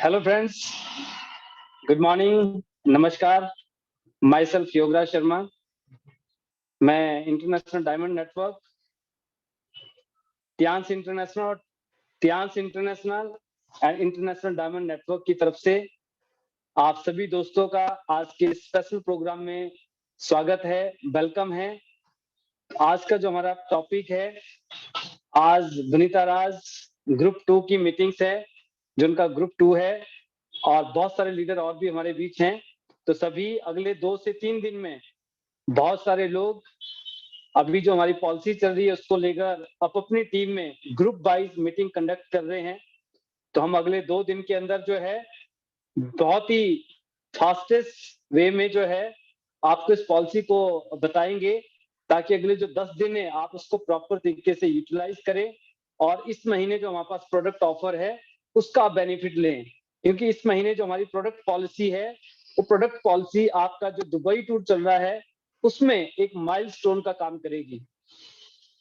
Hello friends, good morning, नमस्कार। Myself Yograj Sharma. मैं international diamond network, Tiens international and international diamond network की तरफ से आप सभी दोस्तों का आज के स्पेशल प्रोग्राम में स्वागत है, वेलकम है। आज का जो हमारा टॉपिक है, आज वनिता राज ग्रुप 2 की मीटिंग्स है, जिनका ग्रुप 2 है, और बहुत सारे लीडर और भी हमारे बीच हैं। तो सभी अगले 2 से 3 दिन में बहुत सारे लोग अभी जो हमारी पॉलिसी चल रही है उसको लेकर अपनी टीम में ग्रुप वाइज मीटिंग कंडक्ट कर रहे हैं। तो हम अगले 2 दिन के अंदर जो है बहुत ही फास्टेस्ट वे में जो है आपको इस पॉलिसी को बताएंगे, ताकि अगले जो 10 दिन है आप उसको प्रॉपर तरीके से यूटिलाइज करें और इस महीने जो हमारे पास प्रोडक्ट ऑफर है उसका आप बेनिफिट लें। क्योंकि इस महीने जो हमारी प्रोडक्ट पॉलिसी है, वो प्रोडक्ट पॉलिसी आपका जो दुबई टूर चल रहा है उसमें एक माइलस्टोन का काम करेगी।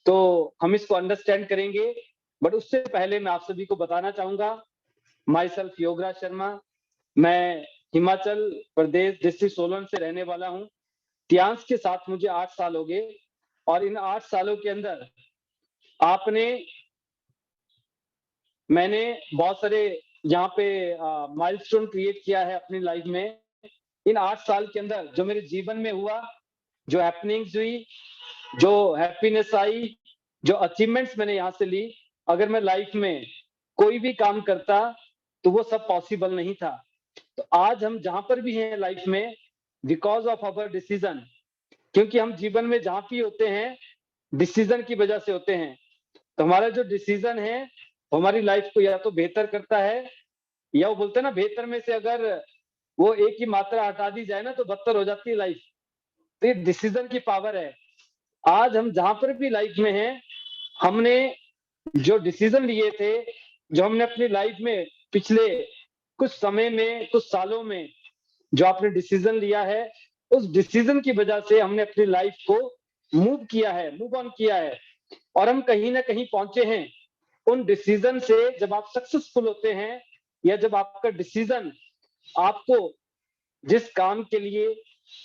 तो हम इसको अंडरस्टैंड करेंगे, बट उससे पहले मैं आप सभी को बताना चाहूंगा, माई सेल्फ योगराज शर्मा। मैं हिमाचल प्रदेश डिस्ट्रिक्ट सोलन से रहने वाला हूँ। तियांश के साथ मुझे 8 साल हो गए, और इन 8 सालों के अंदर मैंने बहुत सारे यहाँ पे माइलस्टोन क्रिएट किया है अपनी लाइफ में। इन 8 साल के अंदर जो मेरे जीवन में हुआ, जो हैपनिंग्स हुई, जो हैप्पीनेस आई, जो अचीवमेंट्स मैंने यहाँ से ली, अगर मैं लाइफ में कोई भी काम करता तो वो सब पॉसिबल नहीं था। तो आज हम जहां पर भी हैं लाइफ में, बिकॉज ऑफ अवर डिसीजन, क्योंकि हम जीवन में जहां भी होते हैं डिसीजन की वजह से होते हैं। तो हमारा जो डिसीजन है हमारी लाइफ को या तो बेहतर करता है, या वो बोलते हैं ना, बेहतर में से अगर वो एक ही मात्रा हटा दी जाए ना तो बदतर हो जाती है लाइफ। तो ये डिसीजन की पावर है। आज हम जहां पर भी लाइफ में हैं, हमने जो डिसीजन लिए थे, जो हमने अपनी लाइफ में पिछले कुछ समय में, कुछ सालों में जो आपने डिसीजन लिया है, उस डिसीजन की वजह से हमने अपनी लाइफ को मूव किया है, मूव ऑन किया है, और हम कहीं ना कहीं पहुंचे हैं। उन डिसीजन से जब आप सक्सेसफुल होते हैं, या जब आपका डिसीजन आपको जिस काम के लिए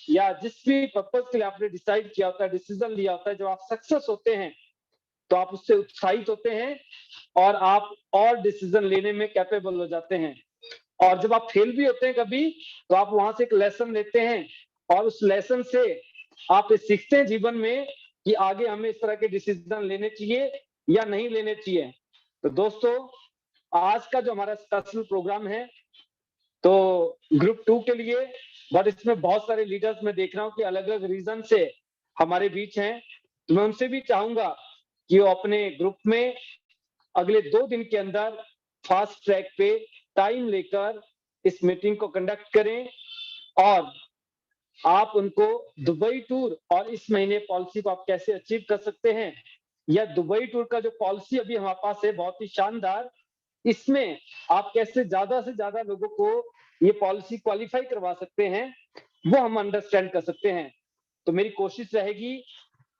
या जिस भी पर्पज के लिए आपने डिसाइड किया होता है, डिसीजन लिया होता है, जब आप सक्सेस होते हैं तो आप उससे उत्साहित होते हैं और आप और डिसीजन लेने में कैपेबल हो जाते हैं। और जब आप फेल भी होते हैं कभी, तो आप वहां से एक लेसन लेते हैं, और उस लेसन से आप ये सीखते हैं जीवन में कि आगे हमें इस तरह के डिसीजन लेने चाहिए या नहीं लेने चाहिए। तो दोस्तों, आज का जो हमारा स्पेशल प्रोग्राम है, तो ग्रुप 2 के लिए, बट इसमें बहुत सारे लीडर्स मैं देख रहा हूँ कि अलग अलग रीजन से हमारे बीच हैं। तो मैं उनसे भी चाहूंगा कि वो अपने ग्रुप में अगले 2 दिन के अंदर फास्ट ट्रैक पे टाइम लेकर इस मीटिंग को कंडक्ट करें, और आप उनको दुबई टूर और इस महीने पॉलिसी को आप कैसे अचीव कर सकते हैं, या दुबई टूर का जो पॉलिसी अभी हमारे पास है बहुत ही शानदार, इसमें आप कैसे ज्यादा से ज्यादा लोगों को ये पॉलिसी क्वालिफाई करवा सकते हैं, वो हम अंडरस्टैंड कर सकते हैं। तो मेरी कोशिश रहेगी,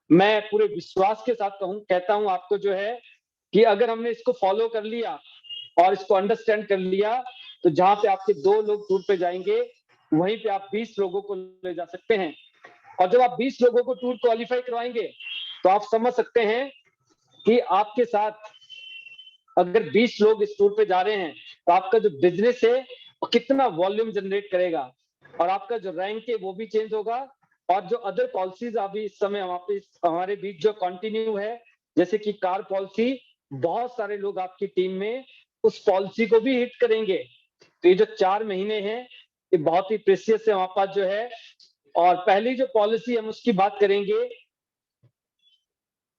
मैं पूरे विश्वास के साथ कहता हूं आपको जो है, कि अगर हमने इसको फॉलो कर लिया और इसको अंडरस्टैंड कर लिया, तो जहां पे आपके 2 लोग टूर पे जाएंगे, वहीं पे आप 20 लोगों को ले जा सकते हैं। और जब आप 20 लोगों को टूर क्वालिफाई करवाएंगे, तो आप समझ सकते हैं कि आपके साथ अगर 20 लोग इस टूर पे जा रहे हैं, तो आपका जो बिजनेस है वो कितना वॉल्यूम जनरेट करेगा, और आपका जो रैंक है वो भी चेंज होगा। और जो अदर पॉलिसीज अभी इस समय हमारे बीच जो कंटिन्यू है, जैसे कि कार पॉलिसी, बहुत सारे लोग आपकी टीम में उस पॉलिसी को भी हिट करेंगे। तो ये जो 4 महीने हैं, ये बहुत ही प्रेशियस है हमारे पास जो है। और पहली जो पॉलिसी हम उसकी बात करेंगे,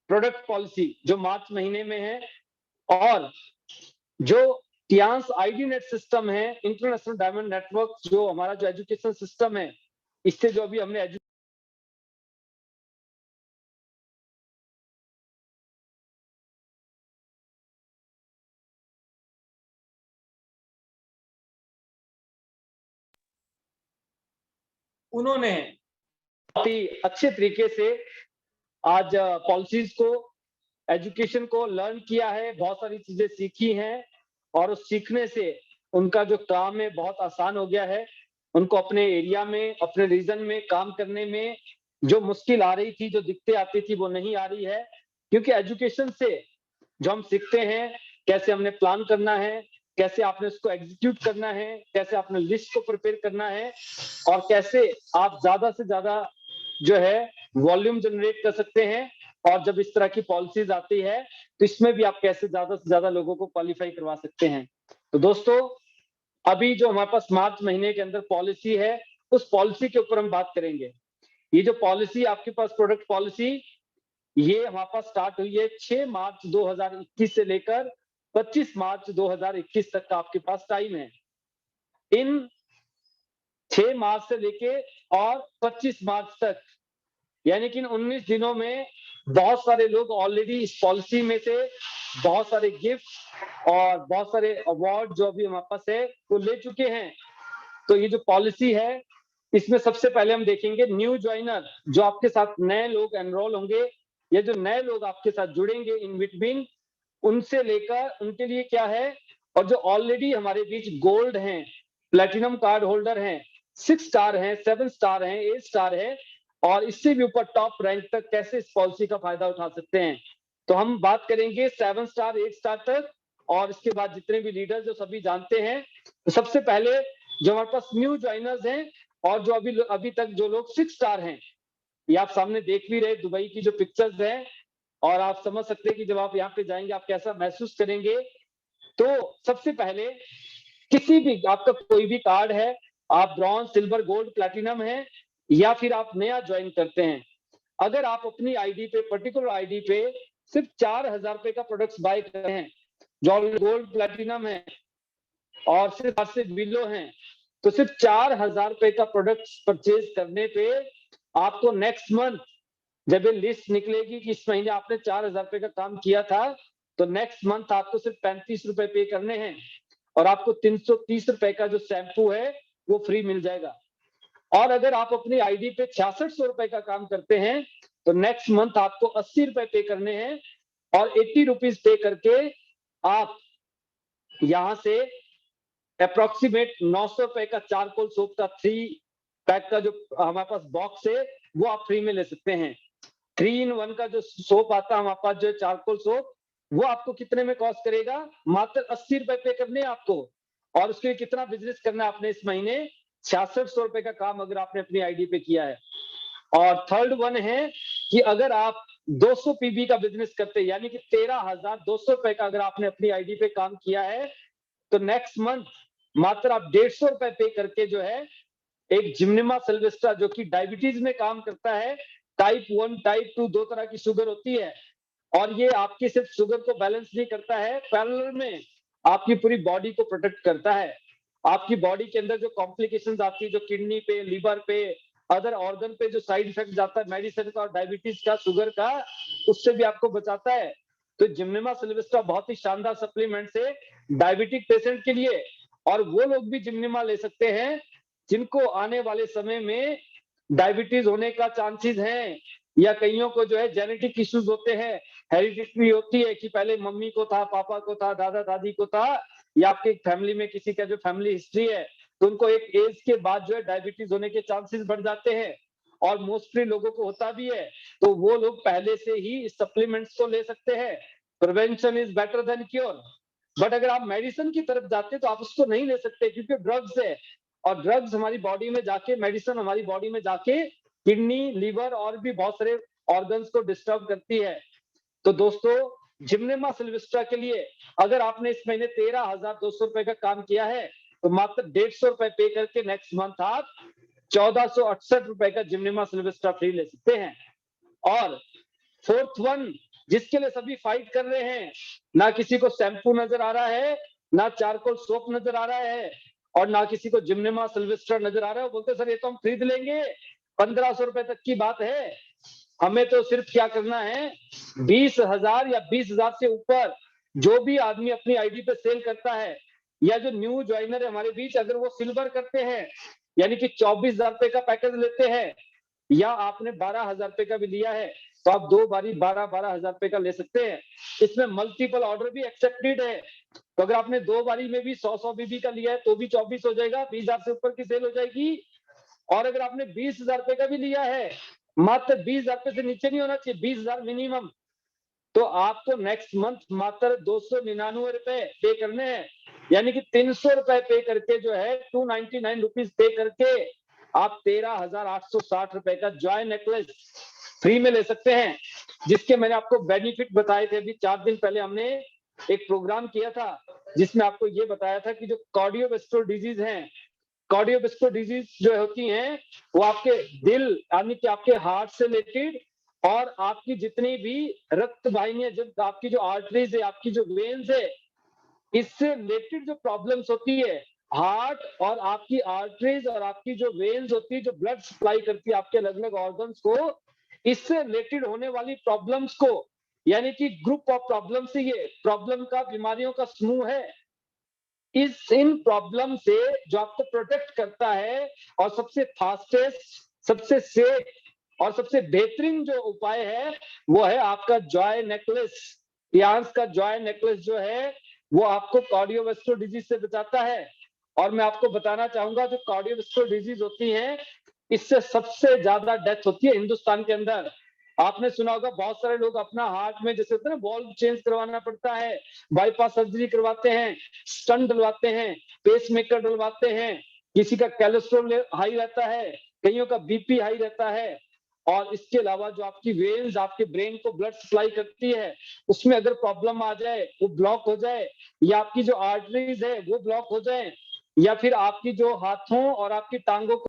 प्रोडक्ट पॉलिसी, जो मार्च महीने में है, और जो तियांश आईडी नेट सिस्टम है, इंटरनेशनल डायमंड नेटवर्क, जो हमारा जो एजुकेशन सिस्टम है, इससे जो अभी हमने उन्होंने बहुत ही अच्छे तरीके से आज पॉलिसीज को, एजुकेशन को लर्न किया है, बहुत सारी चीजें सीखी हैं, और उस सीखने से उनका जो काम है बहुत आसान हो गया है। उनको अपने एरिया में, अपने रीजन में काम करने में जो मुश्किल आ रही थी, जो दिक्कतें आती थी, वो नहीं आ रही है। क्योंकि एजुकेशन से जो हम सीखते हैं, कैसे हमने प्लान करना है, कैसे आपने उसको एग्जीक्यूट करना है, कैसे आपने लिस्ट को प्रिपेयर करना है, और कैसे आप ज्यादा से ज्यादा जो है वॉल्यूम जनरेट कर सकते हैं। और जब इस तरह की पॉलिसीज आती है, तो इसमें भी आप कैसे ज्यादा से ज्यादा लोगों को क्वालिफाई करवा सकते हैं। तो दोस्तों, अभी जो हमारे पास मार्च महीने के अंदर पॉलिसी है, उस पॉलिसी के ऊपर हम बात करेंगे। ये जो पॉलिसी आपके पास, प्रोडक्ट पॉलिसी, ये हमारे पास स्टार्ट हुई है 6 मार्च 2021 से लेकर 25 मार्च 2021 तक का आपके पास टाइम है। इन 6 मार्च से लेके और 25 मार्च तक, यानी कि इन 19 दिनों में बहुत सारे लोग ऑलरेडी इस पॉलिसी में से बहुत सारे गिफ्ट और बहुत सारे अवार्ड जो अभी हमारे पास है वो ले चुके हैं। तो ये जो पॉलिसी है, इसमें सबसे पहले हम देखेंगे न्यू ज्वाइनर, जो आपके साथ नए लोग एनरोल होंगे, ये जो नए लोग आपके साथ जुड़ेंगे इन बिटवीन, उनसे लेकर उनके लिए क्या है, और जो ऑलरेडी हमारे बीच गोल्ड हैं, प्लेटिनम कार्ड होल्डर हैं, 6 स्टार हैं, 7 स्टार हैं, 8 स्टार है, और इससे भी ऊपर टॉप रैंक तक कैसे इस पॉलिसी का फायदा उठा सकते हैं। तो हम बात करेंगे 7 स्टार, 8 स्टार तक, और इसके बाद जितने भी लीडर जो सभी जानते हैं। तो सबसे पहले जो हमारे पास न्यू ज्वाइनर्स हैं, और जो अभी तक जो लोग 6 स्टार हैं, ये आप सामने देख भी रहे दुबई की जो पिक्चर्स हैं, और आप समझ सकते हैं कि जब आप यहाँ पे जाएंगे आप कैसा महसूस करेंगे। तो सबसे पहले, किसी भी आपका कोई भी कार्ड है, आप ब्रॉन्ज, सिल्वर, गोल्ड, प्लैटिनम है, या फिर आप नया ज्वाइन करते हैं, अगर आप अपनी आईडी पे, पर्टिकुलर आईडी पे सिर्फ 4,000 रुपए का प्रोडक्ट्स बाय कर रहे हैं, जो गोल्ड प्लैटिनम है और सिर्फ से बिलो हैं, तो सिर्फ 4,000 रुपए का प्रोडक्ट्स परचेज करने पे आपको नेक्स्ट मंथ जब ये लिस्ट निकलेगी कि इस महीने आपने 4,000 रुपए का काम किया था, तो नेक्स्ट मंथ आपको सिर्फ 35 रुपए पे करने हैं, और आपको 330 रुपए का जो शैम्पू है वो फ्री मिल जाएगा। और अगर आप अपनी आईडी पे 6600 रुपए का काम करते हैं, तो नेक्स्ट मंथ आपको 80 रुपए पे करने हैं, और 80 रुपीज पे करके आप यहां से अप्रोक्सीमेट 900 रुपए का चारकोल सोप का 3 पैक का जो हमारे पास बॉक्स है, वो आप फ्री में ले सकते हैं। 3 in 1 का जो सोप आता है हमारे पास, जो चारकोल सोप, वो आपको कितने में कॉस्ट करेगा? मात्र 80 रुपए पे करने हैं आपको। और उसके लिए कितना बिजनेस करना है आपने इस महीने? 6600 रुपए का काम अगर आपने अपनी आईडी पे किया है। और थर्ड वन है कि अगर आप 200 पीबी का बिजनेस करते हैं, यानी कि 13,200 रुपए का अगर आपने अपनी आईडी पे काम किया है, तो नेक्स्ट मंथ मात्र आप 150 रुपए पे करके जो है एक जिम्निमा सिल्वेस्ट्रा, जो कि डायबिटीज में काम करता है, टाइप 1 टाइप 2 दो तरह की शुगर होती है, और ये आपकी सिर्फ शुगर को बैलेंस नहीं करता है, पैरेलल में आपकी पूरी बॉडी को प्रोटेक्ट करता है। आपकी बॉडी के अंदर जो कॉम्प्लिकेशंस आती है, जो किडनी पे, लिवर पे, अदर ऑर्गन पे जो साइड इफेक्ट जाता है मेडिसिन का और डायबिटीज का, शुगर का, उससे भी आपको बचाता है। तो जिम्निमा सिल्वेस्ट्रा बहुत ही शानदार सप्लीमेंट है डायबिटिक पेशेंट के लिए, और वो लोग भी जिम्निमा ले सकते हैं जिनको आने वाले समय में डायबिटीज होने का चांसेस हैं, या कईयों को जो है जेनेटिक इश्यूज होते हैं, हेरिडिटरी होती है कि पहले मम्मी को था, पापा को था, दादा दादी को था, या आपके फैमिली में किसी का जो फैमिली हिस्ट्री है, तो उनको एक एज के बाद जो है डायबिटीज होने के चांसेस बढ़ जाते हैं, और मोस्टली लोगों को होता भी है। तो वो लोग पहले से ही इस सप्लीमेंट्स को ले सकते हैं। Prevention is better than cure. But अगर आप मेडिसिन की तरफ जाते हैं तो आप उसको नहीं ले सकते, क्योंकि ड्रग्स है, और ड्रग्स हमारी बॉडी में जाके, मेडिसिन हमारी बॉडी में जाके किडनी, लीवर और भी बहुत सारे ऑर्गन्स को डिस्टर्ब करती है। तो दोस्तों, जिम्नेमा सिल्वेस्ट्रा के लिए अगर आपने इस महीने 13,200 रुपए का काम किया है, तो मात्र 150 रुपए पे करके नेक्स्ट मंथ आप 1,468 रुपए का जिम्नेमा सिल्वेस्ट्रा फ्री ले सकते हैं। और फोर्थ वन, जिसके लिए सभी फाइट कर रहे हैं, ना किसी को शैम्पू नजर आ रहा है, ना चारकोल सोप नजर आ रहा है, और ना किसी को जिम्नेमा सिल्वेस्ट्रा नजर आ रहा है, बोलते सर ये तो हम खरीद लेंगे, 1,500 रुपए तक की बात है, हमें तो सिर्फ क्या करना है, 20,000 या 20,000 से ऊपर जो भी आदमी अपनी आईडी पे सेल करता है, या जो न्यू ज्वाइनर है हमारे बीच, अगर वो सिल्वर करते हैं, यानी कि 24,000 रुपए का पैकेज लेते हैं, या आपने 12,000 रुपए का भी लिया है, तो आप 2 बारी 12-12 हजार रुपए का ले सकते हैं। इसमें मल्टीपल ऑर्डर भी एक्सेप्टेड है। तो अगर आपने 2 बारी में भी 100-100 बीबी का लिया है तो भी 24 हो जाएगा, 20,000 से ऊपर की सेल हो जाएगी। और अगर आपने 20,000 रुपए का भी लिया है, मात्र 20,000 रुपए से नीचे नहीं होना चाहिए, 20,000 मिनिमम, तो आपको नेक्स्ट मंथ मात्र 299 रुपए पे करने हैं। यानी कि 300 रुपए पे करके जो है 299 रुपीज पे करके आप 13,860 रुपए का जॉय नेकलेस फ्री में ले सकते हैं, जिसके मैंने आपको बेनिफिट बताए थे। अभी 4 दिन पहले हमने एक प्रोग्राम किया था जिसमें आपको ये बताया था कि जो कार्डियोवास्कुलर डिजीज है, कार्डियोवास्कुलर डिजीज जो होती हैं वो आपके दिल यानी कि आपके हार्ट से रिलेटेड और आपकी जितनी भी रक्त वाहिनियां, जब आपकी जो आर्टरीज है, आपकी जो वेन्स है, इससे रिलेटेड जो प्रॉब्लम्स होती है, हार्ट और आपकी आर्टरीज और आपकी जो वेन्स होती है, जो ब्लड सप्लाई करती है आपके अलग अलग ऑर्गन्स को, इससे रिलेटेड होने वाली प्रॉब्लम्स को, यानी कि ग्रुप ऑफ प्रॉब्लम्स, ये प्रॉब्लम का बीमारियों का समूह है, इन प्रॉब्लम से जो आपको प्रोटेक्ट करता है और सबसे फास्टेस्ट, सबसे सेफ और सबसे बेहतरीन जो उपाय है वो है आपका जॉय नेकलेस। टियांस का जॉय नेकलेस जो है वो आपको कार्डियोवास्कुलर डिजीज से बचाता है। और मैं आपको बताना चाहूंगा जो कार्डियोवास्कुलर डिजीज होती है, इससे सबसे ज्यादा डेथ होती है हिंदुस्तान के अंदर। आपने सुना होगा बहुत सारे लोग अपना हार्ट में जैसे होता है ना वॉल्व चेंज करवाना पड़ता है, बाईपास सर्जरी करवाते हैं, स्टंट डलवाते हैं, पेसमेकर डलवाते हैं, किसी का कोलेस्ट्रॉल हाई रहता है, कईयों का बीपी हाई रहता है। और इसके अलावा जो आपकी वेन्स आपके ब्रेन को ब्लड सप्लाई करती है, उसमें अगर प्रॉब्लम आ जाए, वो ब्लॉक हो जाए, या आपकी जो आर्टरीज है वो ब्लॉक हो जाए, या फिर आपकी जो हाथों और आपकी टांगों को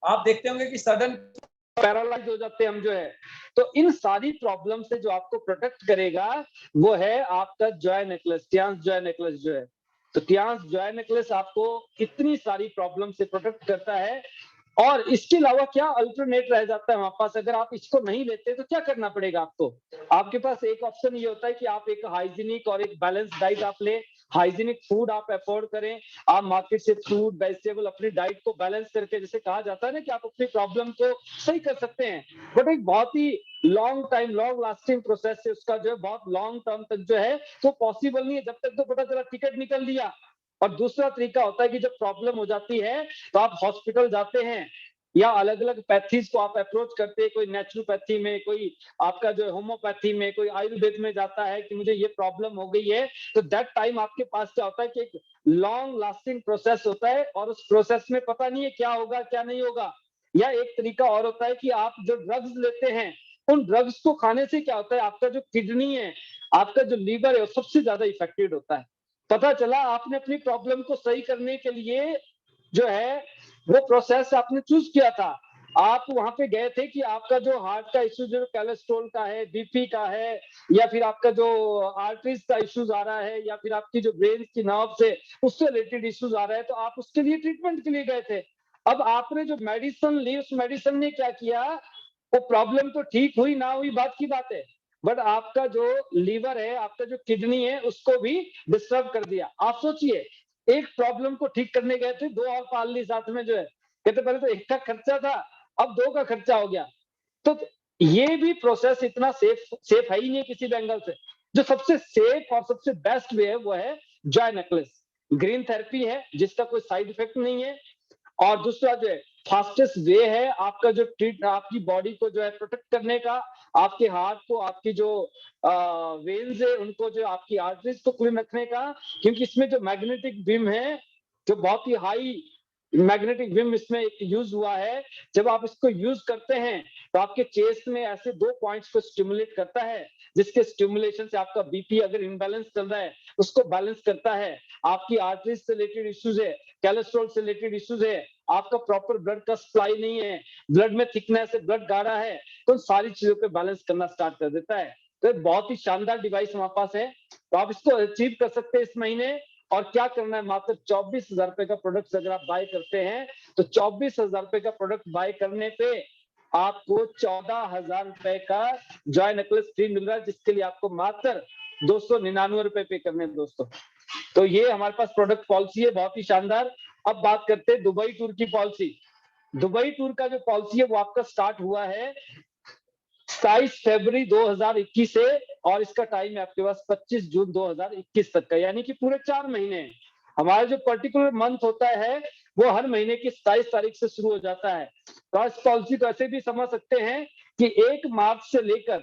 आप देखते होंगे कि सडन पैरालाइज हो जाते हैं हम जो है। तो इन सारी प्रॉब्लम से जो आपको प्रोटेक्ट करेगा वो है आपका Joy necklace, Tiens Joy necklace जो है। तो टियांस जॉय नेकलेस आपको इतनी सारी प्रॉब्लम से प्रोटेक्ट करता है। और इसके अलावा क्या अल्टरनेट रह जाता है हमारे पास, अगर आप इसको नहीं लेते तो क्या करना पड़ेगा आपको? आपके पास एक ऑप्शन ये होता है कि आप एक हाइजीनिक और एक बैलेंस डाइट आप ले, हाइजीनिक फूड आप अफोर्ड करें, आप मार्केट से फ्रूट वेजिटेबल अपनी डाइट को बैलेंस करके, जैसे कहा जाता है ना कि आप अपनी प्रॉब्लम को सही कर सकते हैं। बट एक बहुत ही long time long lasting process है उसका, जो है बहुत लॉन्ग टर्म तक जो है तो पॉसिबल नहीं है। जब तक तो पता चला टिकट निकल दिया। और दूसरा तरीका होता है कि जब प्रॉब्लम हो जाती है तो आप हॉस्पिटल जाते हैं या अलग अलग पैथीज को आप अप्रोच करते हैं, कोई नेचुरोपैथी में, कोई आपका जो होम्योपैथी में, कोई आयुर्वेद में जाता है कि मुझे ये प्रॉब्लम हो गई है। तो दैट टाइम आपके पास क्या होता है कि एक लॉन्ग लास्टिंग प्रोसेस होता है और उस प्रोसेस में पता नहीं है क्या होगा क्या नहीं होगा। या एक तरीका और होता है कि आप जो ड्रग्स लेते हैं, उन ड्रग्स को खाने से क्या होता है, आपका जो किडनी है, आपका जो लीवर है, वो सबसे ज्यादा इफेक्टेड होता है। पता चला आपने अपनी प्रॉब्लम को सही करने के लिए जो है वो प्रोसेस आपने चूज किया था, आप वहां पे गए थे कि आपका जो हार्ट का इश्यू, जो कोलेस्ट्रॉल का है, बीपी का है, या फिर आपका जो आर्टरीज का इश्यूज आ रहा है, या फिर आपकी जो ब्रेन की नर्व से उससे रिलेटेड इश्यूज आ रहा है, तो आप उसके लिए ट्रीटमेंट के लिए गए थे। अब आपने जो मेडिसिन ली, उस मेडिसिन ने क्या किया, वो प्रॉब्लम तो ठीक हुई ना हुई बात की बात है, बट आपका जो लीवर है, आपका जो किडनी है, उसको भी डिस्टर्ब कर दिया। आप सोचिए, एक प्रॉब्लम को ठीक करने गए थे, 2 और पाल ली साथ में जो है। कहते पहले तो एक का खर्चा था, अब 2 का खर्चा हो गया। तो ये भी प्रोसेस इतना सेफ है ही नहीं किसी भी एंगल से। जो सबसे सेफ और सबसे बेस्ट वे है वो है जॉय नेकलेस। ग्रीन थेरेपी है जिसका कोई साइड इफेक्ट नहीं है। और दूसरा जो है फास्टेस्ट वे है आपका जो ट्रीट, आपकी बॉडी को जो है प्रोटेक्ट करने का, आपके हार्ट को, आपकी जो वेन्स है उनको, जो आपकी आर्टरीज को क्लीन रखने का। क्योंकि इसमें जो मैग्नेटिक बीम है, जो बहुत ही हाई मैग्नेटिक बीम इसमें यूज हुआ है, जब आप इसको यूज करते हैं तो आपके चेस्ट में ऐसे 2 पॉइंट्स को स्टिमुलेट करता है, जिसके स्टिमुलेशन से आपका बीपी अगर इनबैलेंस चल रहा है उसको बैलेंस करता है, आपकी आर्टरीज से रिलेटेड इश्यूज है, कोलेस्ट्रॉल से रिलेटेड इश्यूज है, आपका प्रॉपर ब्लड का सप्लाई नहीं है, ब्लड में थिकनेस है, ब्लड गाढ़ा है, तो सारी चीजों पे बैलेंस करना स्टार्ट कर देता है। तो बहुत ही शानदार डिवाइस हमारे पास है, तो आप इसको अचीव कर सकते हैं इस महीने। और क्या करना है, मात्र 24,000 रुपए का प्रोडक्ट अगर आप बाय करते हैं तो 24,000 रुपए का प्रोडक्ट बाय करने पे आपको 14,000 रुपए का जॉय नेकलेस फ्री मिल रहा है, जिसके लिए आपको मात्र ₹299 पे करने हैं दोस्तों। तो ये हमारे पास प्रोडक्ट पॉलिसी है, बहुत ही शानदार। अब बात करते हैं दुबई टूर की पॉलिसी। दुबई टूर का जो पॉलिसी है वो आपका स्टार्ट हुआ है 27 फरवरी 2021 से, और इसका टाइम है आपके पास 25 जून 2021 तक का, यानी कि पूरे 4 महीने हैं। हमारा जो पर्टिकुलर मंथ होता है वो हर महीने की 27 तारीख से शुरू हो जाता है। तो इस पॉलिसी को ऐसे भी समझ सकते हैं कि 1 मार्च से लेकर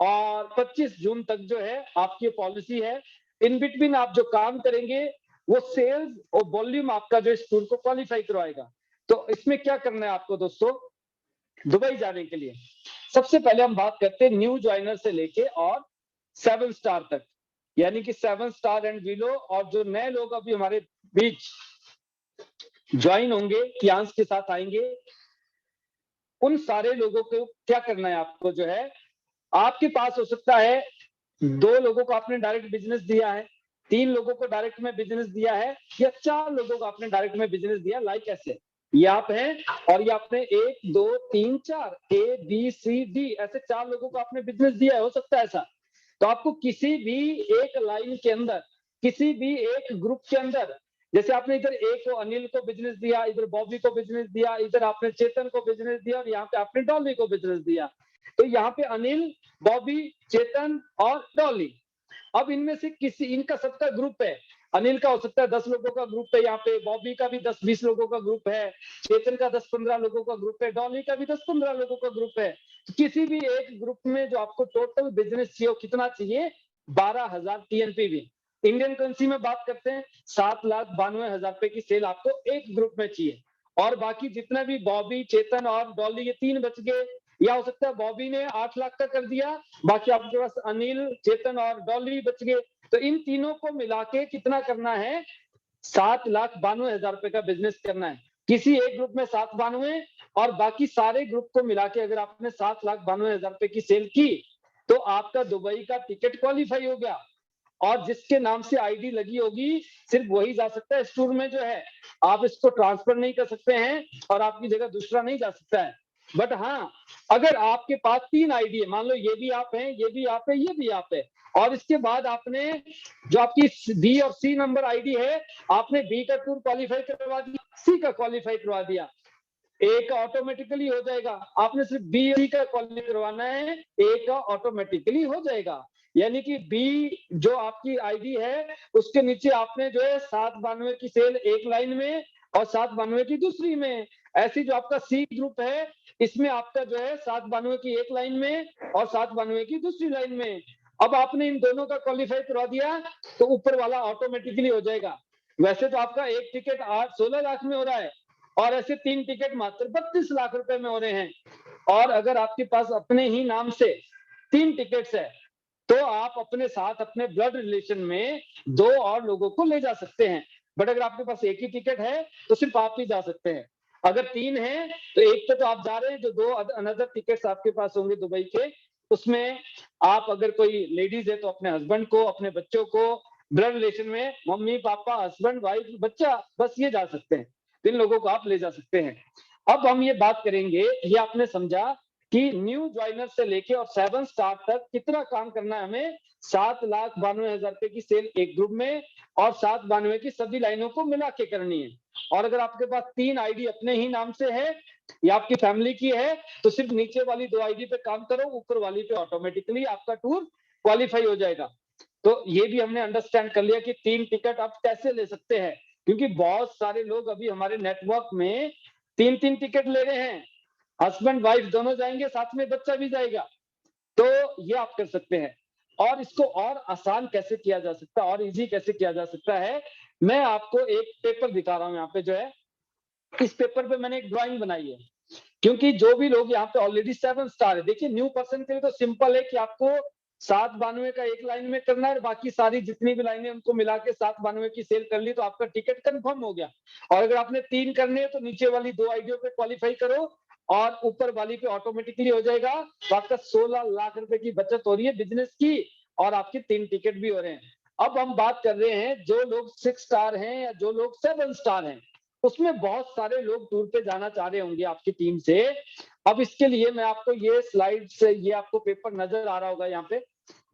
और 25 जून तक जो है आपकी पॉलिसी है। इन बिटवीन आप जो काम करेंगे वो सेल्स और वॉल्यूम आपका जो इस टूर को क्वालिफाई करवाएगा। तो इसमें क्या करना है आपको दोस्तों, दुबई जाने के लिए सबसे पहले हम बात करते हैं न्यू ज्वाइनर से लेके और 7 स्टार तक, यानी कि 7 स्टार एंड बिलो, और जो नए लोग अभी हमारे बीच ज्वाइन होंगे, कियांश के साथ आएंगे, उन सारे लोगों को क्या करना है आपको जो है, आपके पास हो सकता है 2 लोगों को आपने डायरेक्ट बिजनेस दिया है, 3 लोगों को डायरेक्ट में बिजनेस दिया है, या 4 लोगों को आपने डायरेक्ट में बिजनेस दिया, लाइक ऐसे ये आप हैं, और ये आपने 1 2 3 4 ए बी सी डी ऐसे 4 लोगों को आपने बिजनेस दिया है, हो सकता है ऐसा। तो आपको किसी भी एक लाइन के अंदर, किसी भी एक ग्रुप के अंदर, जैसे आपने इधर ए को अनिल को बिजनेस दिया, इधर बॉबी को बिजनेस दिया, इधर आपने चेतन को बिजनेस दिया, और यहाँ पे आपने डॉली को बिजनेस दिया। तो यहाँ पे अनिल, बॉबी, चेतन और डॉली, अब इनमें से किसी, इनका सबका ग्रुप है। अनिल का हो सकता है 10 लोगों का ग्रुप है, यहाँ पे बॉबी का भी 10-20 लोगों का ग्रुप है, चेतन का 10-15 लोगों का ग्रुप है, डॉली का भी 10-15 लोगों का ग्रुप है। तो किसी भी एक ग्रुप में जो आपको टोटल बिजनेस चाहिए, कितना चाहिए, 12,000 टीएनपीवी। इंडियन करेंसी में बात करते हैं 7,92,000 रुपए की सेल आपको एक ग्रुप में चाहिए। और बाकी जितना भी बॉबी, चेतन और डॉली, ये 3 बच गए, या हो सकता है बॉबी ने 8 लाख का कर दिया, बाकी आपके पास अनिल, चेतन और डॉली बच गए। तो इन तीनों को मिला के कितना करना है, 7,92,000 रुपए का बिजनेस करना है। किसी एक ग्रुप में 792, और बाकी सारे ग्रुप को मिला के अगर आपने 7,92,000 रुपए की सेल की, तो आपका दुबई का टिकट क्वालिफाई हो गया। और जिसके नाम से आईडी लगी होगी सिर्फ वही जा सकता है इस टूर में जो है, आप इसको ट्रांसफर नहीं कर सकते हैं, और आपकी जगह दूसरा नहीं जा सकता है। बट हाँ, अगर आपके पास 3 आईडी है, मान लो ये भी आप हैं, ये भी आप है, ये भी आप है, और इसके बाद आपने जो आपकी बी और सी नंबर आईडी है, आपने बी का टूर क्वालिफाई करवा दिया, सी का क्वालिफाई करवा दिया, ए का ऑटोमेटिकली हो जाएगा। आपने सिर्फ बी सी का क्वालिफाई करवाना है, ए का ऑटोमेटिकली हो जाएगा। यानी कि बी जो आपकी आईडी है उसके नीचे आपने जो है 792 की सेल एक लाइन में और 792 की दूसरी में, ऐसी जो आपका सी ग्रुप है इसमें आपका जो है 792 की एक लाइन में और 792 की दूसरी लाइन में। अब आपने इन दोनों का क्वालिफाई करवा दिया तो ऊपर वाला ऑटोमेटिकली हो जाएगा। वैसे तो आपका एक टिकट 16 लाख में हो रहा है, और ऐसे 3 टिकट मात्र 32 लाख रुपए में हो रहे हैं। और अगर आपके पास अपने ही नाम से 3 टिकट्स है, तो आप अपने साथ अपने ब्लड रिलेशन में 2 और लोगों को ले जा सकते हैं। बट अगर आपके पास एक ही टिकट है तो सिर्फ आप ही जा सकते हैं। अगर 3 है तो एक पे तो आप जा रहे हैं, जो 2 अनदर टिकट्स आपके पास होंगे दुबई के, उसमें आप अगर कोई लेडीज है तो अपने हस्बैंड को, अपने बच्चों को, ब्लड रिलेशन में मम्मी पापा, हस्बैंड वाइफ, बच्चा, बस ये जा सकते हैं। 3 लोगों को आप ले जा सकते हैं। अब हम ये बात करेंगे, ये आपने समझा कि न्यू ज्वाइनर से लेके और 7 स्टार तक कितना काम करना है हमें, 7,92,000 रुपए की सेल एक ग्रुप में और 792 की सभी लाइनों को मिला के करनी है। और अगर आपके पास 3 आईडी अपने ही नाम से है या आपकी फैमिली की है, तो सिर्फ नीचे वाली 2 आईडी पे काम करो, ऊपर वाली पे ऑटोमेटिकली आपका टूर क्वालिफाई हो जाएगा। तो ये भी हमने अंडरस्टैंड कर लिया कि 3 टिकट आप कैसे ले सकते हैं, क्योंकि बहुत सारे लोग अभी हमारे नेटवर्क में 3-3 टिकट ले रहे हैं, हस्बैंड वाइफ दोनों जाएंगे, साथ में बच्चा भी जाएगा। तो ये आप कर सकते हैं। और इसको और आसान कैसे किया जा सकता है और इजी कैसे किया जा सकता है, मैं आपको एक पेपर दिखा रहा हूं। यहाँ पे जो है, इस पेपर पे मैंने एक ड्राइंग बनाई है, क्योंकि जो भी लोग यहाँ पे ऑलरेडी 7 स्टार है, देखिए न्यू पर्सन के लिए तो सिंपल है कि आपको 792 का एक लाइन में करना है, बाकी सारी जितनी भी लाइनें उनको मिला के 792 की सेल कर ली तो आपका टिकट कंफर्म हो गया। और अगर आपने 3 करने हैं तो नीचे वाली 2 आईडियो पे क्वालिफाई करो और ऊपर वाली पे ऑटोमेटिकली हो जाएगा, तो आपका 16 लाख रुपए की बचत हो रही है बिजनेस की, और आपके 3 टिकट भी हो रहे हैं। अब हम बात कर रहे हैं जो लोग 6 स्टार हैं या जो लोग 7 स्टार हैं, उसमें बहुत सारे लोग टूर पे जाना चाह रहे होंगे आपकी टीम से। अब इसके लिए मैं आपको ये स्लाइड से, ये आपको पेपर नजर आ रहा होगा यहाँ पे,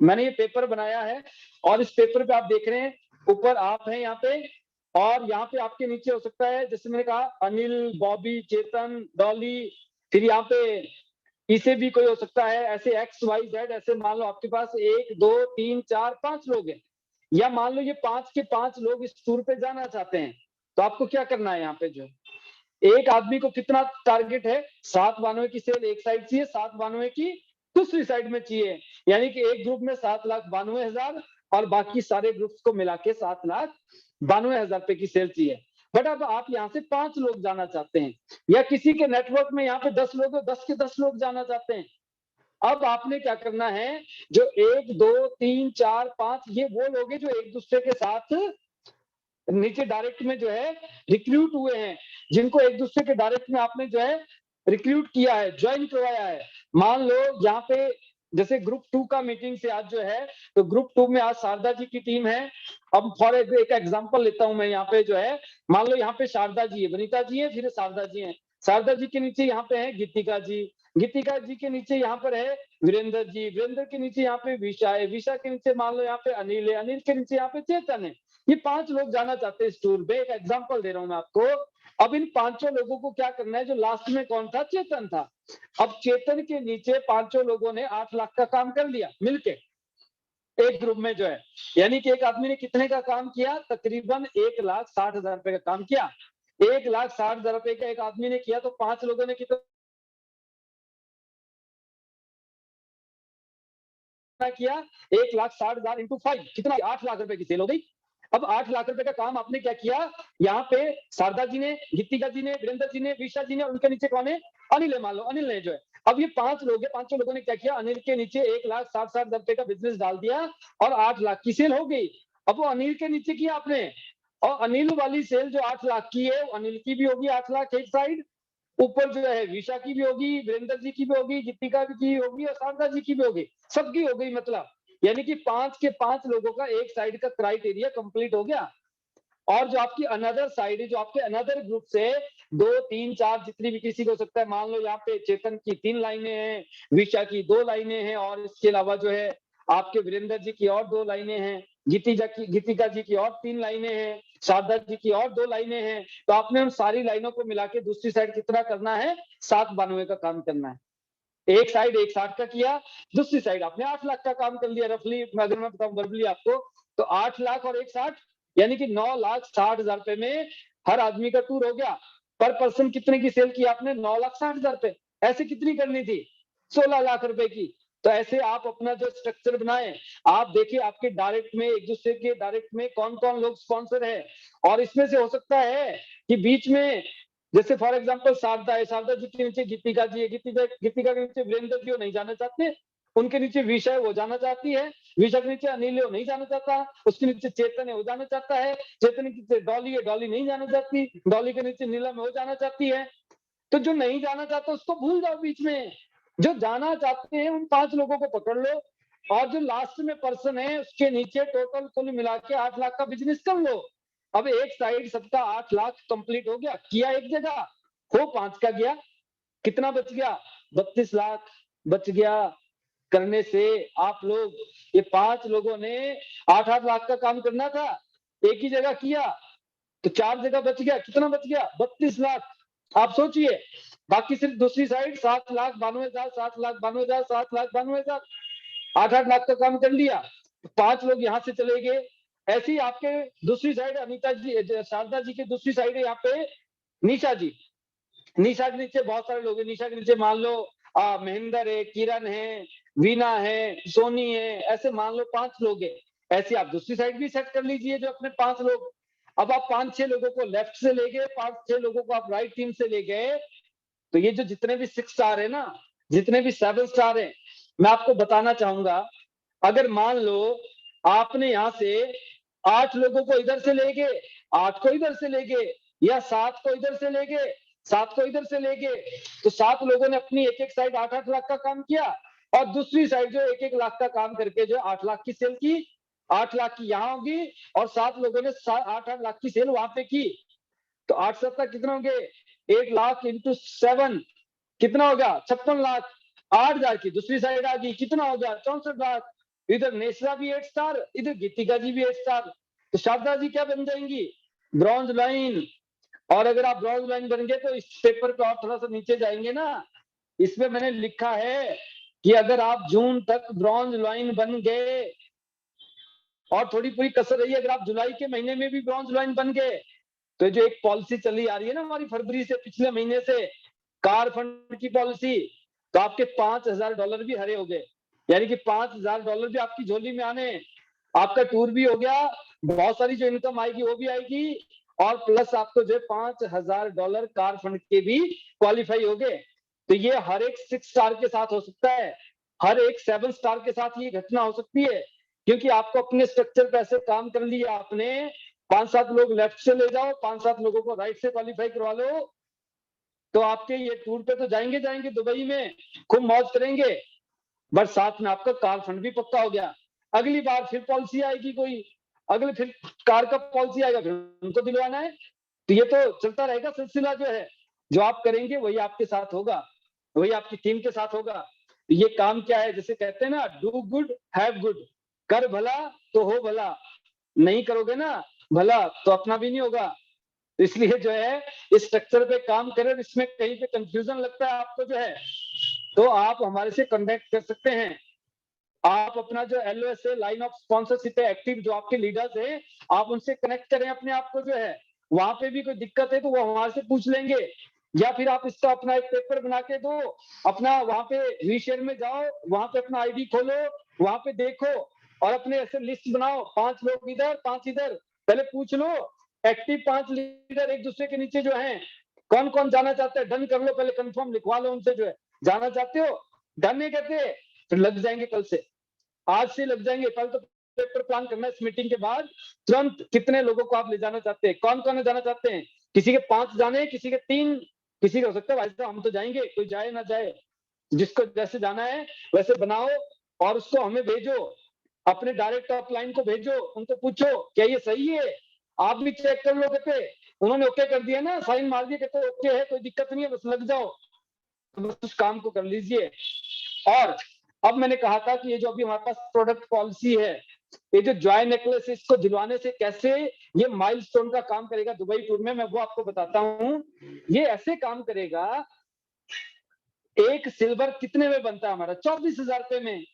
मैंने ये पेपर बनाया है और इस पेपर पे आप देख रहे हैं, ऊपर आप हैं यहाँ पे, और यहाँ पे आपके नीचे हो सकता है, जैसे मैंने कहा, अनिल, बॉबी, चेतन, डॉली, फिर यहाँ पे इसे भी कोई हो सकता है, ऐसे XYZ, ऐसे मान लो आपके पास 1 2 3 4 5 लोग हैं, या मान लो ये 5 के 5 लोग इस टूर पे जाना चाहते हैं। तो आपको क्या करना है, यहाँ पे जो एक आदमी को कितना टारगेट है, 7 बानवे की सेल एक साइड चाहिए, 7 बानवे की दूसरी साइड में चाहिए, यानी कि एक ग्रुप में 7,92,000 और बाकी सारे ग्रुप्स को मिला के 7,92,000 रुपए की सेल चाहिए। बट अब आप यहाँ से 5 लोग जाना चाहते हैं, या किसी के नेटवर्क में यहाँ पे 10 लोग है, 10 के 10 लोग जाना चाहते हैं। अब आपने क्या करना है, जो 1 2 3 4 5 ये वो लोग हैं जो एक दूसरे के साथ नीचे डायरेक्ट में जो है रिक्रूट हुए हैं, जिनको एक दूसरे के डायरेक्ट में आपने जो है रिक्रूट किया है, ज्वाइन करवाया है। मान लो यहाँ पे जैसे ग्रुप 2 का मीटिंग से आज जो है, तो ग्रुप 2 में आज शारदा जी की टीम है। अब फॉर एक एग्जांपल लेता हूं मैं, यहाँ पे जो है मान लो यहाँ पे शारदा जी है, वनीता जी है, फिर शारदा जी है। शारदा जी के नीचे यहाँ पे है गीतिका जी, गीतिका जी के नीचे यहाँ पर है वीरेंद्र जी, वीरेंद्र के नीचे यहाँ पे विशा है, विशा के नीचे मान लो यहाँ पे अनिल है, अनिल के नीचे यहाँ पे चेतन है। ये 5 लोग जाना चाहते हैं इस टूर पे, एक एग्जांपल दे रहा हूं मैं आपको। अब इन 5 लोगों को क्या करना है, जो लास्ट में कौन था, चेतन था। अब चेतन के नीचे 5 लोगों ने 8 लाख का काम कर लिया मिलके एक ग्रुप में जो है, यानी कि एक आदमी ने कितने का काम किया, तकरीबन 1,60,000 रुपए का काम किया। 1,60,000 रुपए का एक आदमी ने किया, तो 5 लोगों ने कितना किया, 1,60,000 इंटू 5 कितना, 8 लाख रुपए की सेल हो गई। अब 8 लाख रुपए का काम आपने क्या किया, यहाँ पे शारदा जी ने, गीतिका जी ने, वीरेंद्र जी ने, विशा जी ने, और उनके नीचे कौन है, अनिल है, मान लो अनिल ने जो है। अब ये 5 लोग हैं, 5 लोगों ने क्या किया, अनिल के नीचे 1,60,000 रुपए का बिजनेस डाल दिया और 8 लाख की सेल हो गई। अब वो अनिल के नीचे किया आपने, और अनिल वाली सेल जो 8 लाख की है, अनिल की भी होगी 8 लाख एक साइड, ऊपर जो है विशा की भी होगी, वीरेंद्र जी की भी होगी, गीतिका की होगी, और शारदा जी की भी होगी, सबकी हो गई। मतलब यानी कि 5 के 5 लोगों का एक साइड का क्राइटेरिया कंप्लीट हो गया। और जो आपकी अनदर साइड है, जो आपके अनदर ग्रुप से 2 3 4 जितनी भी किसी को हो सकता है, मान लो यहाँ पे चेतन की 3 लाइनें हैं, विशा की 2 लाइनें हैं, और इसके अलावा जो है आपके वीरेंद्र जी की और 2 लाइनें हैं, गीतिका जी की और 3 लाइनें हैं, शारदा जी की और 2 लाइनें हैं। तो आपने उन सारी लाइनों को मिला के दूसरी साइड कितना करना है, 792 का काम करना है। एक साइड 1,60 का किया, दूसरी साइड आपने 8 लाख का काम कर लिया। रफली अगर मैं बताऊं वर्बली आपको, तो 8 लाख और 1,60 यानी कि 9,60,000 रुपए में हर आदमी का टूर हो गया। पर पर्सन कितने की सेल की आपने, 9,60,000 रुपए। ऐसे कितनी करनी थी, 16 लाख रुपए की। तो ऐसे आप अपना जो स्ट्रक्चर बनाए, आप देखिए आपके डायरेक्ट में, एक दूसरे के डायरेक्ट में कौन कौन लोग स्पॉन्सर है, और इसमें से हो सकता है कि बीच में, जैसे फॉर एग्जांपल शारदा है, शारदा जी के नीचे गीतिका जी है, गीतिका के नीचे वीरेंद्र जी, वो नहीं जाना चाहते। उनके नीचे विषय है, वो जाना चाहती है। विषय के नीचे अनिल है, वो नहीं जाना चाहता। उसके नीचे चेतन है, वो जाना चाहता है। चेतन के नीचे डॉली है, डॉली नहीं जाना चाहती। डॉली के नीचे नीलम है, वो जाना चाहती है। तो जो नहीं जाना चाहता उसको भूल जाओ बीच में, जो जाना चाहते हैं उन 5 लोगों को पकड़ लो, और जो लास्ट में पर्सन है उसके नीचे टोटल कुल मिला के 8 लाख का बिजनेस कर लो। अब एक साइड सबका 8 लाख कंप्लीट हो गया, किया एक जगह, हो 5 का गया, कितना बच गया, 32 लाख बच गया। करने से आप लोग, ये 5 लोगों ने 8-8 लाख का काम करना था, एक ही जगह किया, तो 4 जगह बच गया, कितना बच गया, 32 लाख। आप सोचिए, बाकी सिर्फ दूसरी साइड 7,92,000, 7,92,000, 7,92,000, 8-8 लाख का काम कर लिया। 5 लोग यहाँ से चले गए। ऐसे ही आपके दूसरी साइड अनीता जी, शारदा जी की दूसरी साइड है यहाँ पे निशा जी। निशा के नीचे बहुत सारे लोग हैं। निशा के नीचे मान लो महेंद्र है, किरण है, वीना है, सोनी है, ऐसे मान लो 5 लोग हैं। ऐसे आप दूसरी साइड भी सेट कर लीजिए जो अपने 5 लोग। अब आप 5-6 लोगों को लेफ्ट से ले गए, 5-6 लोगों को आप राइट टीम से ले गए, तो ये जो जितने भी 6 स्टार है ना, जितने भी 7 स्टार है, मैं आपको बताना चाहूंगा, अगर मान लो आपने यहाँ से 8 लोगों को इधर से ले गए, 8 को इधर से ले गए, या 7 को इधर से ले गए, 7 को इधर से ले गए, तो 7 लोगों ने अपनी एक एक साइड 8-8 लाख का काम किया, और दूसरी साइड जो 1-1 लाख का काम करके जो 8 लाख की सेल की, 8 लाख की यहाँ होगी, और 7 लोगों ने 8-8 लाख की सेल वहां पे की। तो 8-7 कितना हो गए, 1 लाख इंटू 7 कितना हो गया, 56 लाख। 8,000 की दूसरी साइड आ गई, कितना हो गया, 64 लाख। इधर नेसरा भी 8 स्टार, इधर गीतिका जी भी 8 स्टार, तो शारदा जी क्या बन जाएंगी? Bronze line. और अगर आप ब्रॉन्ज लाइन बन गए तो इस पेपर पे आप थोड़ा सा नीचे जाएंगे ना, इसमें मैंने लिखा है कि अगर आप जून तक ब्रॉन्ज लाइन बन गए और थोड़ी पूरी कसर रही, अगर आप जुलाई के महीने में भी ब्रॉन्ज लाइन बन गए, तो जो एक पॉलिसी चली आ रही है ना हमारी फरवरी से, पिछले महीने से, कार फंड की पॉलिसी, तो आपके $5,000 भी हरे हो गए, यानी कि $5,000 भी आपकी झोली में आने, आपका टूर भी हो गया, बहुत सारी जो इनकम आएगी वो भी आएगी, और प्लस आपको जो $5,000 कार फंड के भी क्वालिफाई हो गए। तो ये हर एक 6 स्टार के साथ हो सकता है, हर एक 7 स्टार के साथ ये घटना हो सकती है, क्योंकि आपको अपने स्ट्रक्चर पे ऐसे काम कर लिया आपने, 5-7 लोग लेफ्ट से ले जाओ, 5-7 लोगों को राइट से क्वालिफाई करवा लो, तो आपके ये टूर पे तो जाएंगे जाएंगे दुबई में, खूब मौज करेंगे, बट साथ में आपका कार फंड भी पक्का हो गया। अगली बार फिर पॉलिसी आएगी कोई, अगले फिर कार का पॉलिसी आएगा, फिर उनको दिलवाना है, तो ये तो चलता रहेगा सिलसिला जो है, जो आप करेंगे वही आपके साथ होगा, वही आपकी टीम के साथ होगा। तो ये काम क्या है, जैसे कहते हैं ना, डू गुड हैव गुड, कर भला तो हो भला, नहीं करोगे ना भला तो अपना भी नहीं होगा। तो इसलिए जो है इस स्ट्रक्चर पे काम करें, इसमें कहीं पे कंफ्यूजन लगता है आपको जो है, तो आप हमारे से कॉन्टेक्ट कर सकते हैं। आप अपना जो LOS है, लाइन ऑफ स्पॉन्सरशिप है एक्टिव, जो आपके लीडर्स हैं, आप उनसे कनेक्ट करें अपने आप को जो है, वहां पे भी कोई दिक्कत है तो वो हमारे से पूछ लेंगे, या फिर आप इसका अपना एक पेपर बना के दो, अपना वहां पे वीशेयर में जाओ, वहां पे अपना आईडी खोलो, वहां पे देखो, और अपने ऐसे लिस्ट बनाओ, 5 लोग इधर 5 इधर, पहले पूछ लो एक्टिव 5 लीडर एक दूसरे के नीचे जो है, कौन कौन जाना चाहते हैं, डन कर लो, पहले कंफर्म लिखवा लो उनसे जो है, जाना चाहते हो, डन नहीं कहते फिर लग जाएंगे, कल से आज से लग जाएंगे, कल तो पेपर प्लान करना है इस मीटिंग के बाद, तुरंत कितने लोगों को आप ले जाना चाहते हैं, कौन कौन जाना चाहते हैं, किसी के 5 जाने, किसी के 3, किसी का हो सकता है भाई साहब हम तो जाएंगे, कोई जाए ना जाए, जिसको जैसे जाना है वैसे बनाओ, और उसको हमें भेजो, अपने डायरेक्ट अपलाइन को भेजो, उनको पूछो क्या ये सही है, आप भी चेक कर लो, कहते उन्होंने ओके कर दिया ना, साइन मार दिया, कहते ओके है, कोई दिक्कत नहीं है, बस लग जाओ, तो बस उस काम को कर लीजिए। और अब मैंने कहा था कि ये जो अभी हमारे पास प्रोडक्ट पॉलिसी है, ये जो जॉय नेकलेस, इसको दिलवाने से कैसे ये माइलस्टोन का काम करेगा दुबई टूर में, मैं वो आपको बताता हूँ। ये ऐसे काम करेगा, एक सिल्वर कितने में बनता है हमारा? 24,000 रुपए में।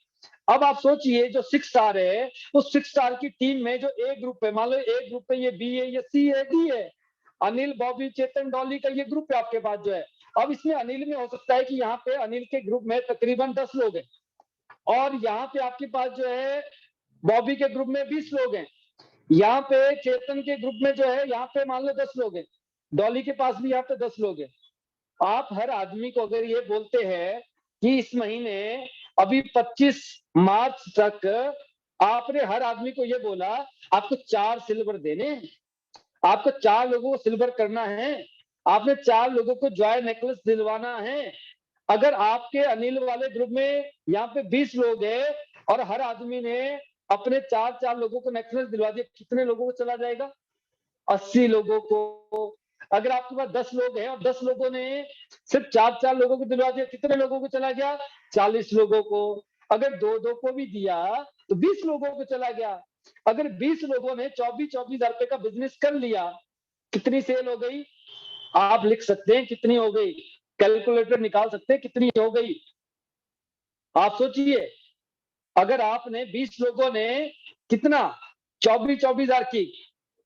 अब आप सोचिए जो 6 स्टार है, उस 6 स्टार की टीम में जो ए ग्रुप है, मान लो ए ग्रुप में ये बी है, ये सी है, डी है, अनिल, बॉबी, चेतन, डॉली का ये ग्रुप है आपके पास जो है। अब इसमें अनिल में हो सकता है कि यहाँ पे अनिल के ग्रुप में तकरीबन 10 लोग हैं, और यहाँ पे आपके पास जो है बॉबी के ग्रुप में 20 लोग हैं, यहाँ पे चेतन के ग्रुप में जो है यहाँ पे मान लो 10 लोग हैं, डॉली के पास भी यहाँ पे 10 लोग हैं। आप हर आदमी को अगर ये बोलते हैं कि इस महीने अभी 25 मार्च तक आपने हर आदमी को ये बोला आपको 4 सिल्वर देने, आपको 4 लोगों को सिल्वर करना है, आपने 4 लोगों को जॉय नेकलेस दिलवाना है। अगर आपके अनिल वाले ग्रुप में यहाँ पे 20 लोग हैं और हर आदमी ने अपने 4-4 लोगों को नेकलेस दिलवा दिया, कितने लोगों को चला जाएगा? 80 लोगों को। अगर आपके पास 10 लोग हैं और 10 लोगों ने सिर्फ 4-4 लोगों को दिलवा दिया, कितने लोगों को चला गया? 40 लोगों को। अगर 2-2 को भी दिया तो 20 लोगों को चला गया। अगर 20 लोगों ने 24-24 हजार रुपए का बिजनेस कर लिया, कितनी सेल हो गई? आप लिख सकते हैं कितनी हो गई, कैलकुलेटर निकाल सकते हैं कितनी हो गई। आप सोचिए, अगर आपने 20 लोगों ने कितना 24-24 हजार की,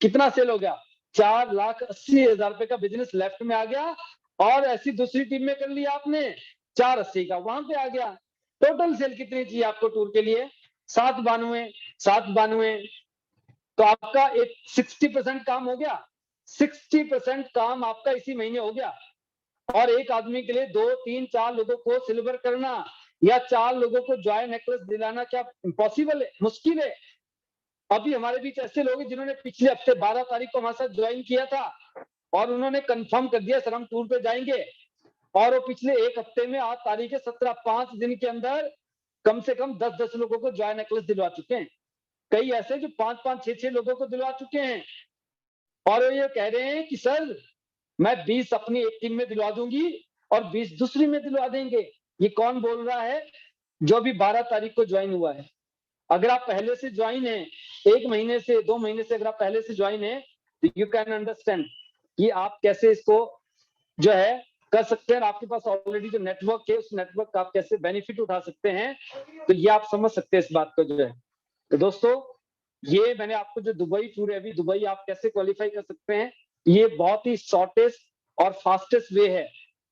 कितना सेल हो गया? 4,80,000 रुपए का बिजनेस लेफ्ट में आ गया, और ऐसी दूसरी टीम में कर लिया आपने 480 का, वहां पे आ गया। टोटल सेल कितनी चाहिए आपको टूर के लिए? 792। तो आपका एक 60% काम हो गया, 60% काम आपका इसी महीने हो गया। और एक आदमी के लिए 2-3-4 लोगों को सिल्वर करना या 4 लोगों को जॉय नेकलेस दिलाना क्या पॉसिबल है? मुश्किल है। अभी हमारे बीच ऐसे लोग हैं जिन्होंने पिछले हफ्ते 12 तारीख को हमारे साथ ज्वाइन किया था, और उन्होंने कंफर्म कर दिया सर हम टूर पे जाएंगे, और वो पिछले एक हफ्ते में आज तारीख है 17, 5 दिन के अंदर कम से कम 10-10 लोगों को जॉय नेकलेस दिलवा चुके हैं। कई ऐसे जो 5-5, 6-6 लोगों को दिलवा चुके हैं, और वो ये कह रहे हैं कि सर मैं 20 अपनी एक टीम में दिलवा दूंगी और 20 दूसरी में दिलवा देंगे। ये कौन बोल रहा है? जो भी 12 तारीख को ज्वाइन हुआ है। अगर आप पहले से ज्वाइन है, 1 महीने से 2 महीने से अगर आप पहले से ज्वाइन है, तो यू कैन अंडरस्टैंड कि आप कैसे इसको जो है कर सकते हैं। आपके पास ऑलरेडी जो नेटवर्क है, उस नेटवर्क का आप कैसे बेनिफिट उठा सकते हैं, तो ये आप समझ सकते हैं इस बात को जो है। तो दोस्तों, ये मैंने आपको जो दुबई टूर है, अभी दुबई आप कैसे क्वालिफाई कर सकते हैं, ये बहुत ही शॉर्टेस्ट और फास्टेस्ट वे है।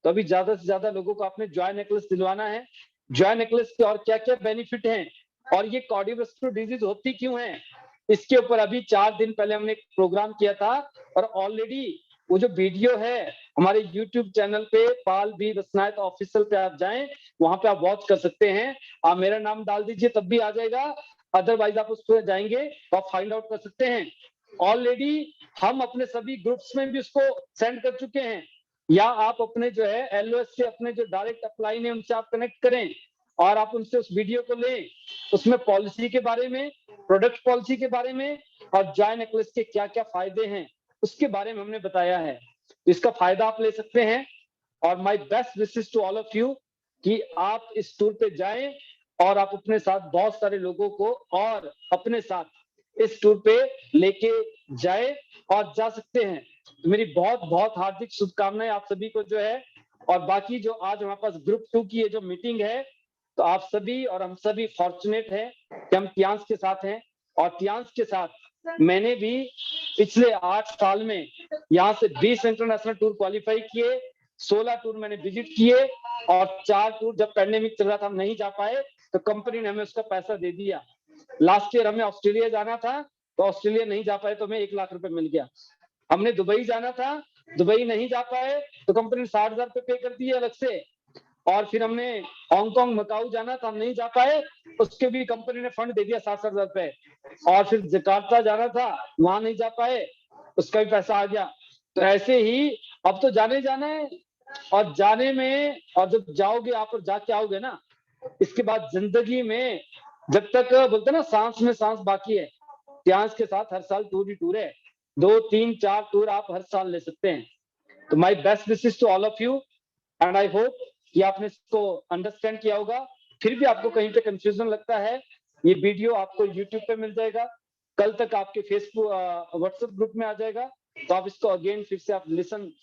तो अभी ज्यादा से ज्यादा लोगों को आपने जॉय नेकलेस दिलवाना है। जॉय नेकलेस के और क्या क्या बेनिफिट हैं, और ये कार्डियोवैस्कुलर डिजीज होती क्यों है, इसके ऊपर अभी 4 दिन पहले हमने एक प्रोग्राम किया था, और ऑलरेडी वो जो वीडियो है हमारे YouTube चैनल पे पाल बी बसनायत ऑफिशियल पे आप जाएं, वहां पे आप वॉच कर सकते हैं। आप मेरा नाम डाल दीजिए तब भी आ जाएगा, अदरवाइज आप उस पर जाएंगे तो आप फाइंड आउट कर सकते हैं। ऑलरेडी हम अपने सभी ग्रुप्स में भी उसको सेंड कर चुके हैं, या आप अपने जो है LOS से अपने जो डायरेक्ट अपलाइन है उनसे आप कनेक्ट करें, और आप उनसे उस वीडियो को लें। उसमें पॉलिसी के बारे में, प्रोडक्ट पॉलिसी के बारे में, और जॉय नेकलेस के क्या क्या फायदे हैं उसके बारे में हमने बताया है। इसका फायदा आप ले सकते हैं। और my best wishes to all of you कि आप इस टूर पे जाएं, और आप अपने साथ बहुत सारे लोगों को और अपने साथ इस टूर पे लेके जाए और जा सकते हैं। तो मेरी बहुत बहुत हार्दिक शुभकामनाएं आप सभी को जो है। और बाकी जो आज हमारे पास ग्रुप 2 की ये जो मीटिंग है, तो आप सभी और हम सभी फॉर्चुनेट हैं कि हम तियांश के साथ हैं। और तियांश के साथ मैंने भी पिछले 8 साल में यहाँ से 20 इंटरनेशनल टूर क्वालिफाई किए, 16 टूर मैंने विजिट किए, और 4 टूर जब पैंडेमिक चल रहा था हम नहीं जा पाए, तो कंपनी ने हमें उसका पैसा दे दिया। लास्ट ईयर हमें ऑस्ट्रेलिया जाना था, तो ऑस्ट्रेलिया नहीं जा पाए, तो हमें 1 लाख रुपए मिल गया। हमने दुबई जाना था, दुबई नहीं जा पाए, तो कंपनी ने 60,000 रुपए पे कर दिए अलग से। और फिर हमने हांगकांग मकाऊ जाना था, हम नहीं जा पाए, उसके भी कंपनी ने फंड दे दिया 60,000 रुपए। और फिर जकार्ता जाना था, वहां नहीं जा पाए, उसका भी पैसा आ गया। तो ऐसे ही अब तो जाने जाना है, और जाने में, और जब जाओगे आप और जाके आओगे ना, इसके बाद जिंदगी में जब तक बोलते ना सांस में सांस बाकी है, त्यास के साथ हर साल टूर ही टूर है। 2 3 4 टूर आप हर साल ले सकते हैं। तो my best wishes to all of you, and I hope कि आपने इसको अंडरस्टैंड किया होगा। फिर भी आपको कहीं पे कंफ्यूजन लगता है, ये वीडियो आपको यूट्यूब पे मिल जाएगा, कल तक आपके फेसबुक व्हाट्सएप ग्रुप में आ जाएगा, तो आप इसको अगेन फिर से आप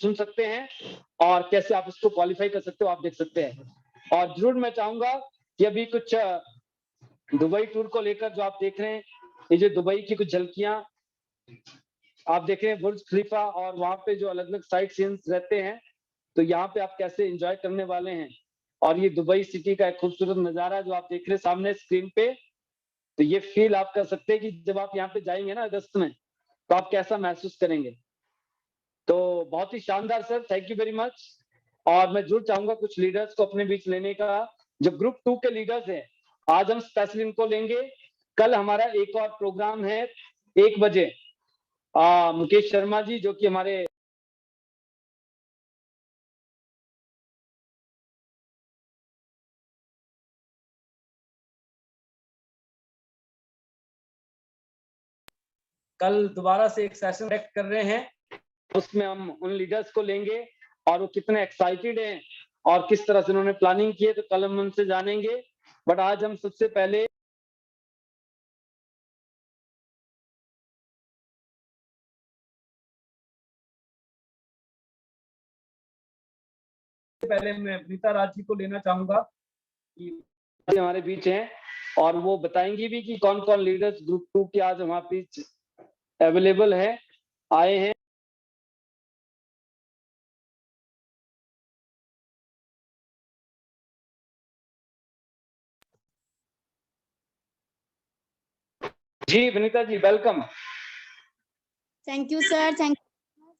सुन सकते हैं, और कैसे आप इसको क्वालिफाई कर सकते हो आप देख सकते हैं। और जरूर मैं चाहूंगा कि अभी कुछ दुबई टूर को लेकर जो आप देख रहे हैं, ये जो दुबई की कुछ झलकियां आप देख रहे हैं, बुर्ज खलीफा, और वहां पे जो अलग अलग साइट सीन्स रहते हैं, तो यहाँ पे आप कैसे एंजॉय करने वाले हैं। और ये दुबई सिटी का एक खूबसूरत नजारा जो आप देख रहे हैं सामने स्क्रीन पे, तो ये फील आप कर सकते हैं कि जब आप यहाँ पे जाएंगे ना अगस्त में, तो आप कैसा महसूस करेंगे। तो बहुत ही शानदार sir, thank you very much. और मैं जरूर चाहूंगा कुछ लीडर्स को अपने बीच लेने का, जो ग्रुप 2 के लीडर्स हैं, आज हम स्पेशल इनको लेंगे। कल हमारा एक और प्रोग्राम है 1 बजे, मुकेश शर्मा जी जो कि हमारे कल दोबारा से एक सेशन कनेक्ट कर रहे हैं, उसमें हम उन लीडर्स को लेंगे, और वो कितने एक्साइटेड हैं और किस तरह से उन्होंने प्लानिंग की है, तो कल हम उनसे जानेंगे। बट आज हम सबसे पहले मैं अनीता राज जी को लेना चाहूंगा कि हमारे बीच हैं, और वो बताएंगी भी कि कौन कौन लीडर्स ग्रुप 2 के आज हमारे बीच अवेलेबल है, आए हैं। जी Vinita ji, welcome. Thank you, sir. Thank you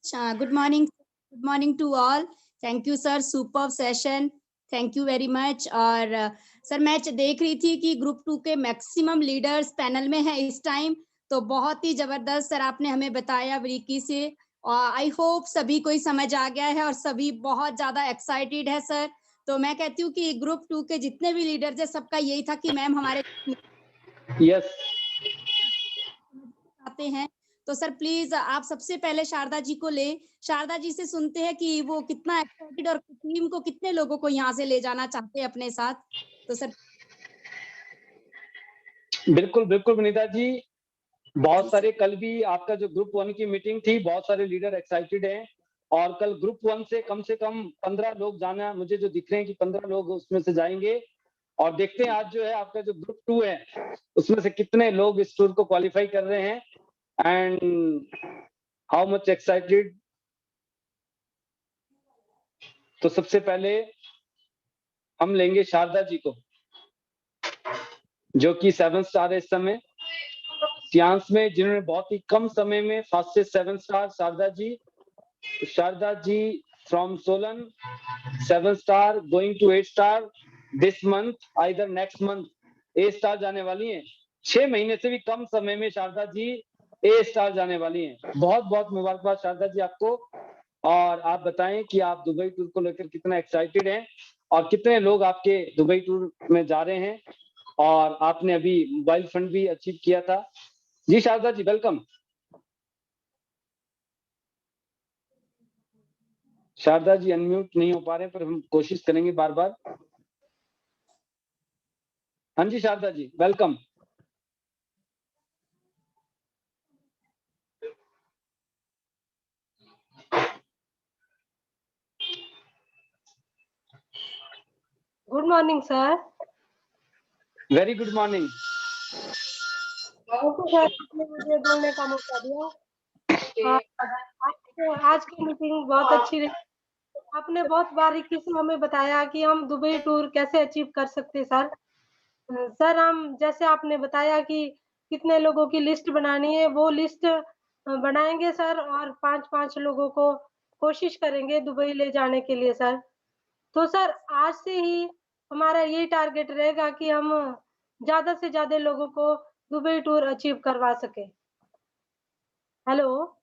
so much. Good morning. Good morning to all. Thank you, sir. Superb session. Thank you very much. और सर मैं देख रही थी कि ग्रुप 2 के मैक्सिमम लीडर्स पैनल में हैं इस टाइम, तो बहुत ही जबरदस्त सर आपने हमें बताया बारीकी से। आई होप सभी को ही समझ आ गया है और सभी बहुत ज्यादा एक्साइटेड है सर। तो मैं कहती हूँ कि ग्रुप 2 के जितने भी लीडर्स है सबका यही था कि मैम हमारे यस आते हैं। तो सर प्लीज आप सबसे पहले शारदा जी को ले, शारदा जी से सुनते हैं कि वो कितना एक्साइटेड और टीम को कितने लोगों को यहाँ से ले जाना चाहते हैं अपने साथ। तो सर बिल्कुल बिल्कुल विनीता जी, बहुत सारे कल भी आपका जो ग्रुप 1 की मीटिंग थी, बहुत सारे लीडर एक्साइटेड हैं और कल ग्रुप 1 से कम 15 लोग जाना मुझे जो दिख रहे हैं कि 15 लोग उसमें से जाएंगे और देखते हैं आज जो है आपका जो ग्रुप 2 है उसमें से कितने लोग इस टूर को क्वालिफाई कर रहे हैं एंड हाउ मच एक्साइटेड। तो सबसे पहले हम लेंगे शारदा जी को जो कि 7 स्टार है इस समय सियांस में, जिन्होंने बहुत ही कम समय में fastest 7 star Sharda ji from Solan 7 star going to 8 star this month, either next month 8 star जाने वाली हैं। 6 महीने से भी कम समय में शारदा जी 8 स्टार जाने वाली हैं। बहुत बहुत मुबारकबाद शारदा जी आपको। और आप बताएं कि आप दुबई टूर को लेकर कितना एक्साइटेड हैं और कितने लोग आपके दुबई टूर में जा रहे हैं और आपने अभी मोबाइल फंड भी अचीव किया था। जी शारदा जी वेलकम। शारदा जी अनम्यूट नहीं हो पा रहे पर हम कोशिश करेंगे बार बार। हाँ जी Sharda ji welcome. Good morning sir. Very good morning. Okay sir, आपने मुझे बोलने का मौका दिया। आज की मीटिंग बहुत अच्छी रही। आपने बहुत बारीकी से हमें बताया कि हम दुबई टूर कैसे अचीव कर सकते हैं सर। सर हम जैसे आपने बताया कि कितने लोगों की लिस्ट बनानी है, वो लिस्ट बनाएंगे सर और 5-5 लोगों को कोशिश करेंगे दुबई ले जाने के लिए सर। तो सर आज से ही हमारा यही टारगेट रहेगा कि हम ज़्यादा से ज़्यादा लोगों को दुबई टूर अचीव करवा सकें। हेलो,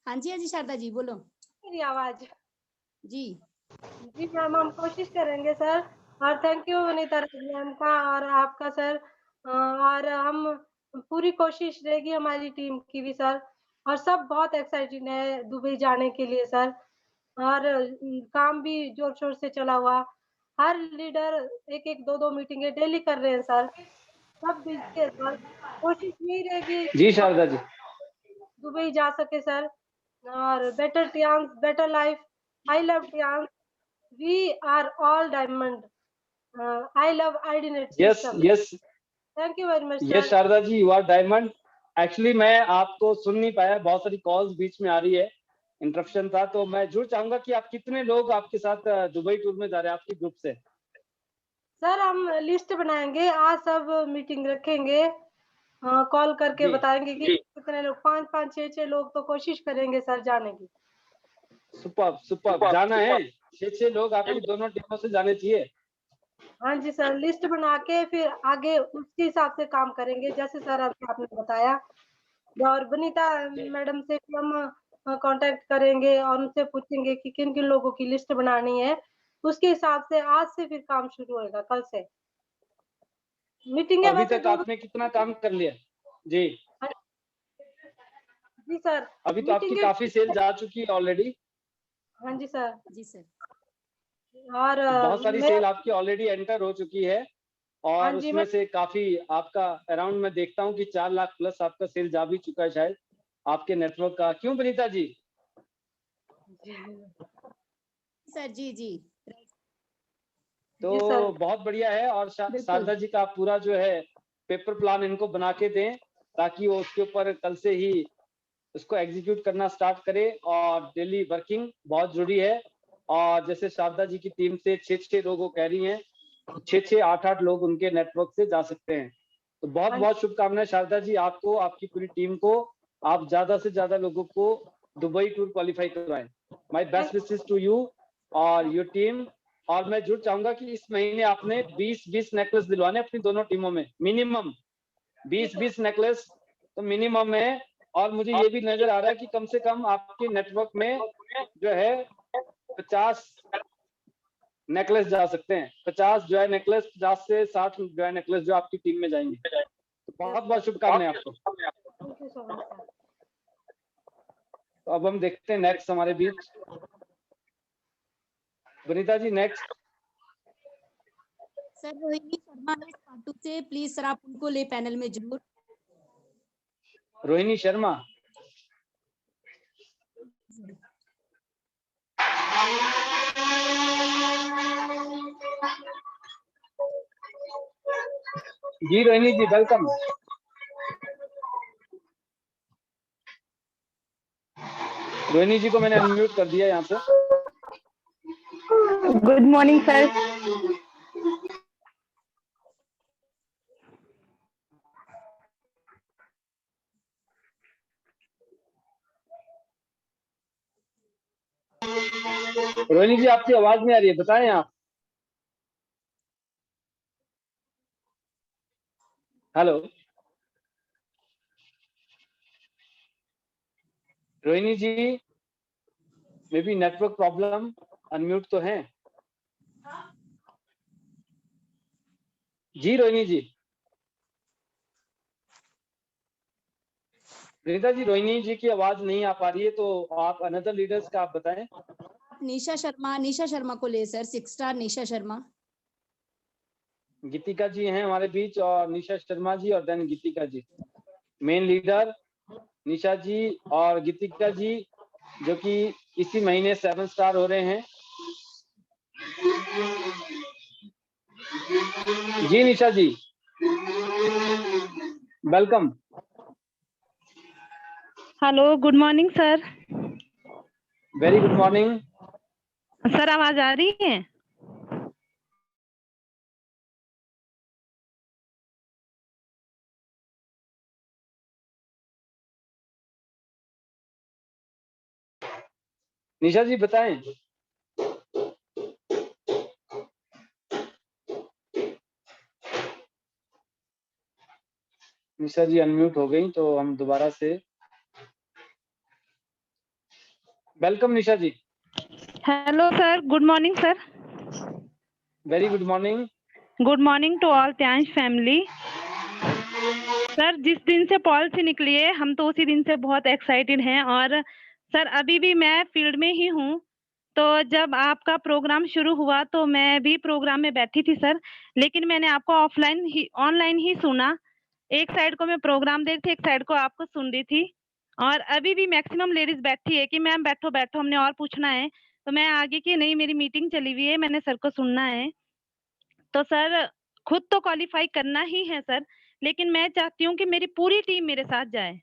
हाँ जी शारदा जी बोलो। मेरी आवाज़? जी जी मैम, हम कोशिश करेंगे सर। और थैंक यू वनीता मैम का और आपका सर। और हम पूरी कोशिश रहेगी हमारी टीम की भी सर। और सब बहुत एक्साइटेड है दुबई जाने के लिए सर। और काम भी जोर-शोर से चला हुआ। हर लीडर 1-1, 2-2 मीटिंगें डेली कर रहे हैं सर। सब बिज़ी है सर। कोशिश यही रहेगी जी कि शारदा जी। दुबई जा सके सर। और better Tiens, better life. I love Tiens. We are all diamond. I love ID net yes system. Yes thank you very much yes sir. Sharda ji you are diamond. Actually मैं आपको सुन नहीं पाया, बहुत सारी कॉल्स बीच में आ रही है, इंटरप्शन था। तो मैं जरूर चाहूंगा कि आप कितने लोग आपके साथ दुबई टूर में जा रहे हैं आपके ग्रुप से। सर हम लिस्ट बनाएँगे, आज सब मीटिंग रखेंगे। कॉल करके जी बताएँगे कि कितने लोग, 5-5, 6-6 लोग तो कोशिश करेंगे सर जाने की। सुपर्ब सुपर्ब, जाना है 6 लोग आपकी दोनों टीमों से जाने चाहिए। हाँ जी सर, लिस्ट बना के फिर आगे उसके हिसाब से काम करेंगे, जैसे सर अभी आपने बताया। और वनीता मैडम से भी हम कॉन्टैक्ट करेंगे और उनसे पूछेंगे कि किन-किन लोगों की लिस्ट बनानी है। उसके हिसाब से आज से फिर काम शुरू होएगा, कल से। मीटिंगें अभी वैसे तक 2-2। आपने कितना काम कर लिया? जी हाँ जी सर, अभी तो आपकी मीटिंगें। काफी सेल जा चुकी है ऑलरेडी। हाँ जी सर। जी सर। और बहुत सारी मैं। सेल आपकी ऑलरेडी एंटर हो चुकी है हाँ और जी, उसमें मैं। से काफी आपका अराउंड मैं देखता हूँ कि 4 लाख प्लस आपका सेल जा भी चुका है शायद आपके नेटवर्क का। क्यों वनीता जी? सर जी जी तो जी सर। बहुत बढ़िया है। और बिल्कुल। शारदा जी का आप पूरा जो है पेपर प्लान इनको बना के दें ताकि वो उसके ऊपर कल से ही उसको एग्जीक्यूट करना स्टार्ट करे। और डेली वर्किंग बहुत जरूरी है। और जैसे शारदा जी की टीम से 6-6 लोग वो कह रही हैं, 6-6, 8-8 लोग उनके नेटवर्क से जा सकते हैं। तो बहुत हाँ बहुत शुभकामनाएं शारदा जी आपको, आपकी पूरी टीम को। आप ज्यादा से ज्यादा लोगों को दुबई टूर क्वालिफाई करवाएं। My best wishes to you और योर टीम। और मैं जरूर चाहूंगा कि इस महीने आपने 20-20 नेकलेस दिलवाने अपनी दोनों टीमों में, मिनिमम 20-20 नेकलेस तो मिनिमम है। और मुझे ये भी नजर आ रहा है कि कम से कम आपके नेटवर्क में जो है 50 नेकलेस जा सकते हैं। 50 जो है नेकलेस, 50 से 60 जो है नेकलेस जो आपकी टीम में जाएंगे। तो बहुत बहुत शुभकामनाएं आपको। Thank you so much sir. तो अब हम देखते हैं नेक्स्ट हमारे बीच वनीता जी नेक्स्ट। सर रोहिणी शर्मा है खाटू से, प्लीज सर आप उनको ले पैनल में जरूर। रोहिणी शर्मा, जी रोहिणी जी वेलकम। रोहिणी जी को मैंने अनम्यूट कर दिया यहाँ पे। Good morning sir. Rohini ji आपकी आवाज नहीं आ रही है, बताएं आप। Hello Rohini ji, may be network problem, unmute तो है जी। रोहिणी जी, रीता जी, रोहिणी जी की आवाज नहीं आ पा रही है, तो आप अनदर लीडर्स का आप बताएं। निशा शर्मा को ले सर, 6 स्टार निशा शर्मा। गीतिका जी हैं हमारे बीच, और निशा शर्मा जी और देन गीतिका जी। मेन लीडर निशा जी और गीतिका जी, जो कि इसी महीने 7 स्टार हो रहे हैं। जी Nisha ji welcome. Hello, good morning sir. Very good morning sir, आवाज आ रही है? निशा जी बताएं। निशा जी अनम्यूट हो गई, तो हम दोबारा से welcome Nisha ji. Hello sir, good morning sir. Very good morning. Good morning to all Tiens family. Sir, जिस दिन से पॉलिसी निकली है हम तो उसी दिन से बहुत एक्साइटेड हैं, और सर अभी भी मैं फील्ड में ही हूँ। तो जब आपका प्रोग्राम शुरू हुआ तो मैं भी प्रोग्राम में बैठी थी सर, लेकिन मैंने आपको ऑनलाइन ही सुना। एक साइड को मैं प्रोग्राम देख रही थी, एक साइड को आपको सुन रही थी। और अभी भी मैक्सिमम लेडीज बैठी है कि मैम बैठो बैठो, हमने और पूछना है। तो मैं आगे की नहीं, मेरी मीटिंग चली हुई है, मैंने सर को सुनना है। तो सर खुद तो क्वालिफाई करना ही है सर, लेकिन मैं चाहती हूँ कि मेरी पूरी टीम मेरे साथ जाए।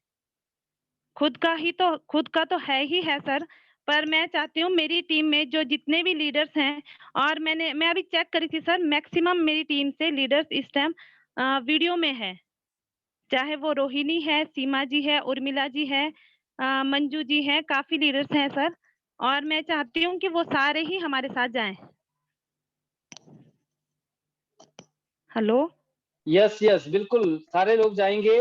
खुद का तो है ही है सर, पर मैं चाहती हूँ मेरी टीम में जो जितने भी लीडर्स हैं, और मैं अभी चेक करी थी सर, मैक्सिमम मेरी टीम से लीडर्स इस टाइम वीडियो में है। चाहे वो रोहिणी है, सीमा जी है, उर्मिला जी है, मंजू जी है, काफी लीडर्स हैं सर, और मैं चाहती हूँ कि वो सारे ही हमारे साथ जाएं। हेलो। यस यस बिल्कुल, सारे लोग जाएंगे,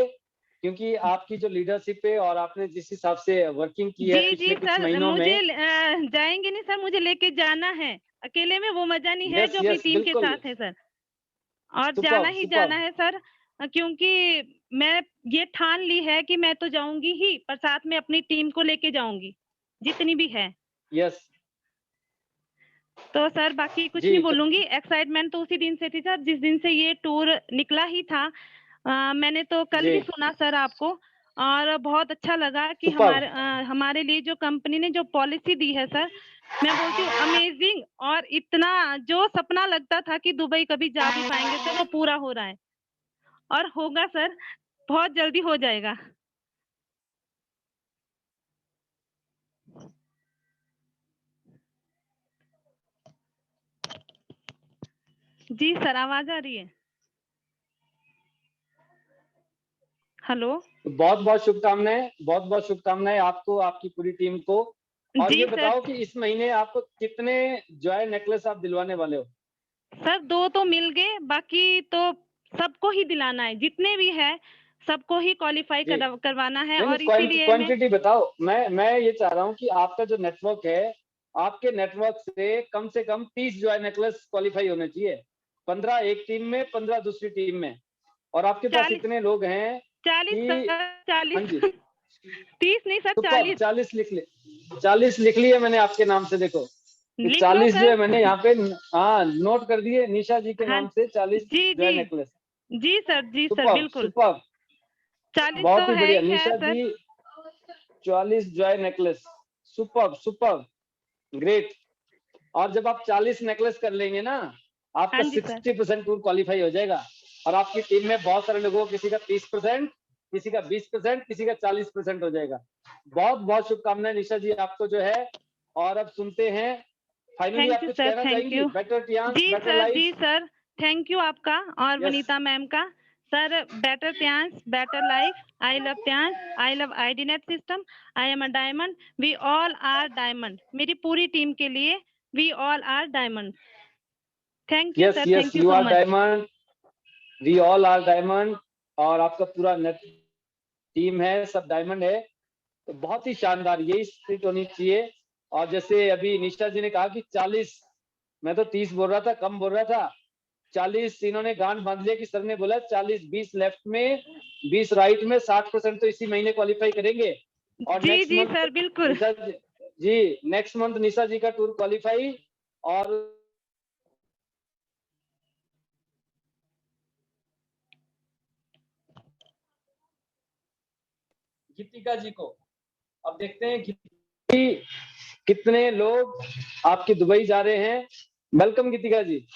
क्योंकि आपकी जो लीडरशिप है और आपने जिस हिसाब से वर्किंग की है जी पिछले कुछ सर, महीनों मुझे में। जाएंगे नहीं सर, मुझे लेके जाना है। अकेले में वो मजा नहीं है यस जो अपनी यस टीम के बिल्कुल, साथ है सर, और जाना सुपर्ब ही जाना सुपर्ब। है सर। क्योंकि मैं ये ठान ली है कि मैं तो जाऊंगी ही, पर साथ में अपनी टीम को लेके जाऊंगी जितनी भी है। यस तो सर बाकी कुछ जी, नहीं तो बोलूंगी। एक्साइटमेंट तो उसी दिन से थी सर, जिस दिन से ये टूर निकला ही था। मैंने तो कल जी भी सुना सर आपको, और बहुत अच्छा लगा कि सुपर्ब। हमारे लिए जो कंपनी ने जो पॉलिसी दी है सर, मैं बोलती हूँ अमेजिंग। और इतना जो सपना लगता था कि दुबई कभी जा भी पाएंगे सर, वो पूरा हो रहा है और होगा सर, बहुत जल्दी हो जाएगा। जी सर, आवाज आ रही है? हेलो। बहुत बहुत शुभकामनाएं, बहुत बहुत शुभकामनाएं आपको, आपकी पूरी टीम को। और जी ये सर। बताओ कि इस महीने आप कितने जॉय नेकलेस आप दिलवाने वाले हो? सर 2 तो मिल गए, बाकी तो सबको ही दिलाना है, जितने भी है सबको ही क्वालिफाई जी करवाना है, नहीं और नहीं, इसीलिए मैं क्वांटिटी बताओ। मैं ये चाह रहा हूँ कि आपका जो नेटवर्क है, आपके नेटवर्क से कम 30 जॉय नेकलेस क्वालिफाई होने चाहिए। 15 एक टीम में, 15 दूसरी टीम में। और आपके पास 40 इतने लोग हैं 40 कि सर, 40 हाँ जी 30 नहीं सर, सुपर, 40। 40 लिख लिए, 40 लिख लिए मैंने आपके नाम से। देखो लिख लो 40 जो है सर। मैंने यहाँ पे नोट कर दिए निशा जी के हाँ, नाम से 40 जी जो है जी नेकलेस। जी सर, जी सर, सुपर बिल्कुल सुपर, 40 बहुत तो ही है बढ़िया ही है निशा सर। जी, 44 Joy necklace, super super, great. और जब आप 40 नेकलेस कर लेंगे ना, आपका हाँ जी सर। 60% टूर क्वालिफाई हो जाएगा। और आपकी टीम में बहुत सारे लोगों को, किसी का 30%, किसी का 20%, किसी का 40% हो जाएगा। बहुत बहुत शुभकामनाएं निशा जी आपको जो है। और अब सुनते हैं, फाइनली थैंक आप यू कुछ सर, कहना थैंक चाहेंगी? यू। बेटर टियांस, जी बेटर सर, जी लाइफ। सर, थैंक यू आपका और यस, वनीता मैम का। Sir, better Tiens, better life, I love Tiens, I love ID net system, I am a diamond, we all are diamond. मेरी पूरी team के लिए we all are diamond. Thank you yes sir, yes, thank you you so are much. Diamond, we all are diamond. और आपका पूरा net team है, सब diamond है। तो बहुत ही शानदार, यही स्पिरिट होनी चाहिए। और जैसे अभी निशा जी ने कहा कि 40, मैं तो 30 बोल रहा था, कम बोल रहा था। 40 इन्होंने गांठ बांध लिया कि सर ने बोला 40, 20 लेफ्ट में, 20 राइट में, 60% तो इसी महीने क्वालिफाई करेंगे। और जी नेक्स्ट जी मंथ सर, बिल्कुल। निशा जी, नेक्स्ट मंथ निशा जी का टूर क्वालिफाई। और गीतिका जी को अब देखते हैं कि कितने लोग आपकी दुबई जा रहे हैं। वेलकम गीतिका जी।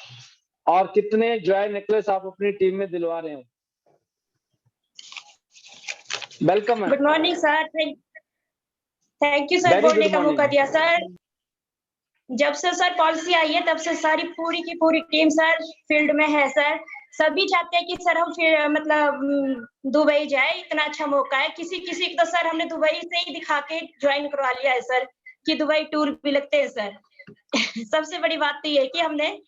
और कितने जॉय नेकलेस आप अपनी टीम में दिलवा रहे हैं। वेलकम है। Good morning sir, thank you sir very बोलने गुड का मौका मॉर्निंग। दिया सर। जब से सर पॉलिसी आई है तब से सारी पूरी की पूरी टीम सर फील्ड में है सर। सभी चाहते हैं कि सर हम फिर मतलब दुबई जाए, इतना अच्छा मौका है। किसी किसी को तो सर हमने दुबई से ही दिखा के ज्वाइन करवा लिया है सर कि दुबई टूर भी लगते हैं सर। सबसे बड़ी बात तो ये है कि हमने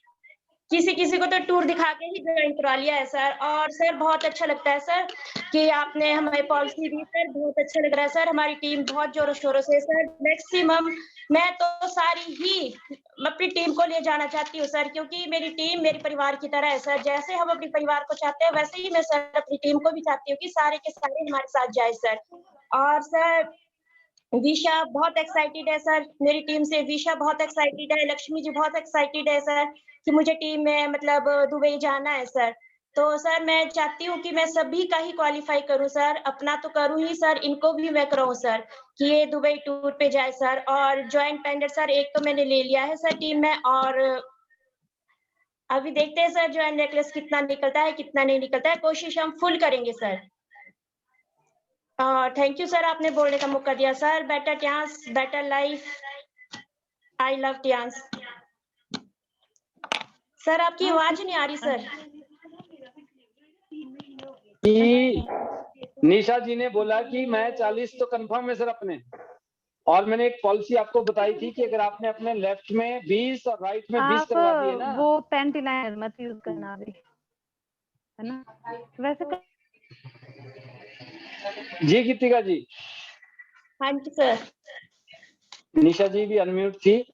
किसी किसी को तो टूर दिखा के ही ज्वाइन करवा लिया है सर। और सर बहुत अच्छा लगता है सर कि आपने हमारी पॉलिसी दी सर, बहुत अच्छा लग रहा है सर। हमारी टीम बहुत जोरों शोरों से सर, मैक्सिमम मैं तो सारी ही अपनी टीम को ले जाना चाहती हूँ सर, क्योंकि मेरी टीम मेरे परिवार की तरह है सर। जैसे हम अपने परिवार को चाहते हैं वैसे ही मैं सर अपनी टीम को भी चाहती हूँ कि सारे के सारे हमारे साथ जाए सर। और सर विशा बहुत एक्साइटेड है सर, मेरी टीम से विशा बहुत एक्साइटेड है, लक्ष्मी जी बहुत एक्साइटेड है सर कि मुझे टीम में मतलब दुबई जाना है सर। तो सर मैं चाहती हूँ कि मैं सभी का ही क्वालिफाई करूँ सर, अपना तो करूँ ही सर, इनको भी मैं कराऊँ सर कि ये दुबई टूर पे जाए सर। और जॉइंट पेंडेंट सर एक तो मैंने ले लिया है सर टीम में, और अभी देखते हैं सर जॉइंट नेकलेस कितना निकलता है कितना नहीं निकलता है, कोशिश हम फुल करेंगे सर। थैंक यू सर, आपने बोलने का मौका दिया sir. Better Tiens, better life, I love Tiens. Sir आपकी आवाज नहीं आ रही सर। कि निशा जी ने बोला कि मैं 40 तो कंफर्म है सर अपने। और मैंने एक पॉलिसी आपको बताई थी कि अगर आपने अपने लेफ्ट में 20 और राइट में 20 आप करवा दिए ना, वो पैंटी लाइनर मत यूज करना अभी, है ना? वैसे जी गीतिका जी। हाँ जी सर। निशा जी भी अनम्यूट थी।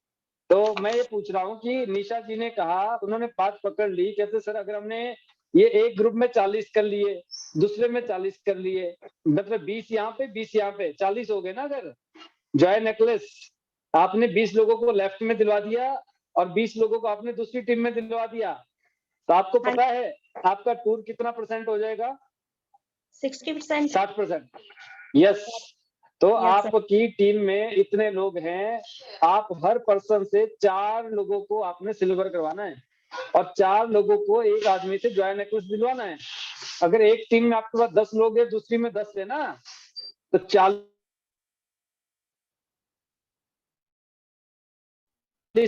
तो मैं ये पूछ रहा हूँ कि निशा जी ने कहा, उन्होंने बात पकड़ ली, कहते सर अगर हमने ये एक ग्रुप में 40 कर लिए, दूसरे में 40 कर लिए, मतलब 20 यहाँ पे 20 यहाँ पे 40 हो गए ना। अगर जॉय नेकलेस आपने 20 लोगों को लेफ्ट में दिलवा दिया और 20 लोगों को आपने दूसरी टीम में दिलवा दिया, तो आपको पता है आपका टूर कितना % हो जाएगा? 60%। 60%। यस। तो Yes, sir. आपकी टीम में इतने लोग हैं, आप हर पर्सन से 4 लोगों को आपने सिल्वर करवाना है और 4 लोगों को एक आदमी से जॉय नेकलेस दिलवाना है। अगर एक टीम में आपके पास 10 लोग है, दूसरी में 10 है ना, तो 40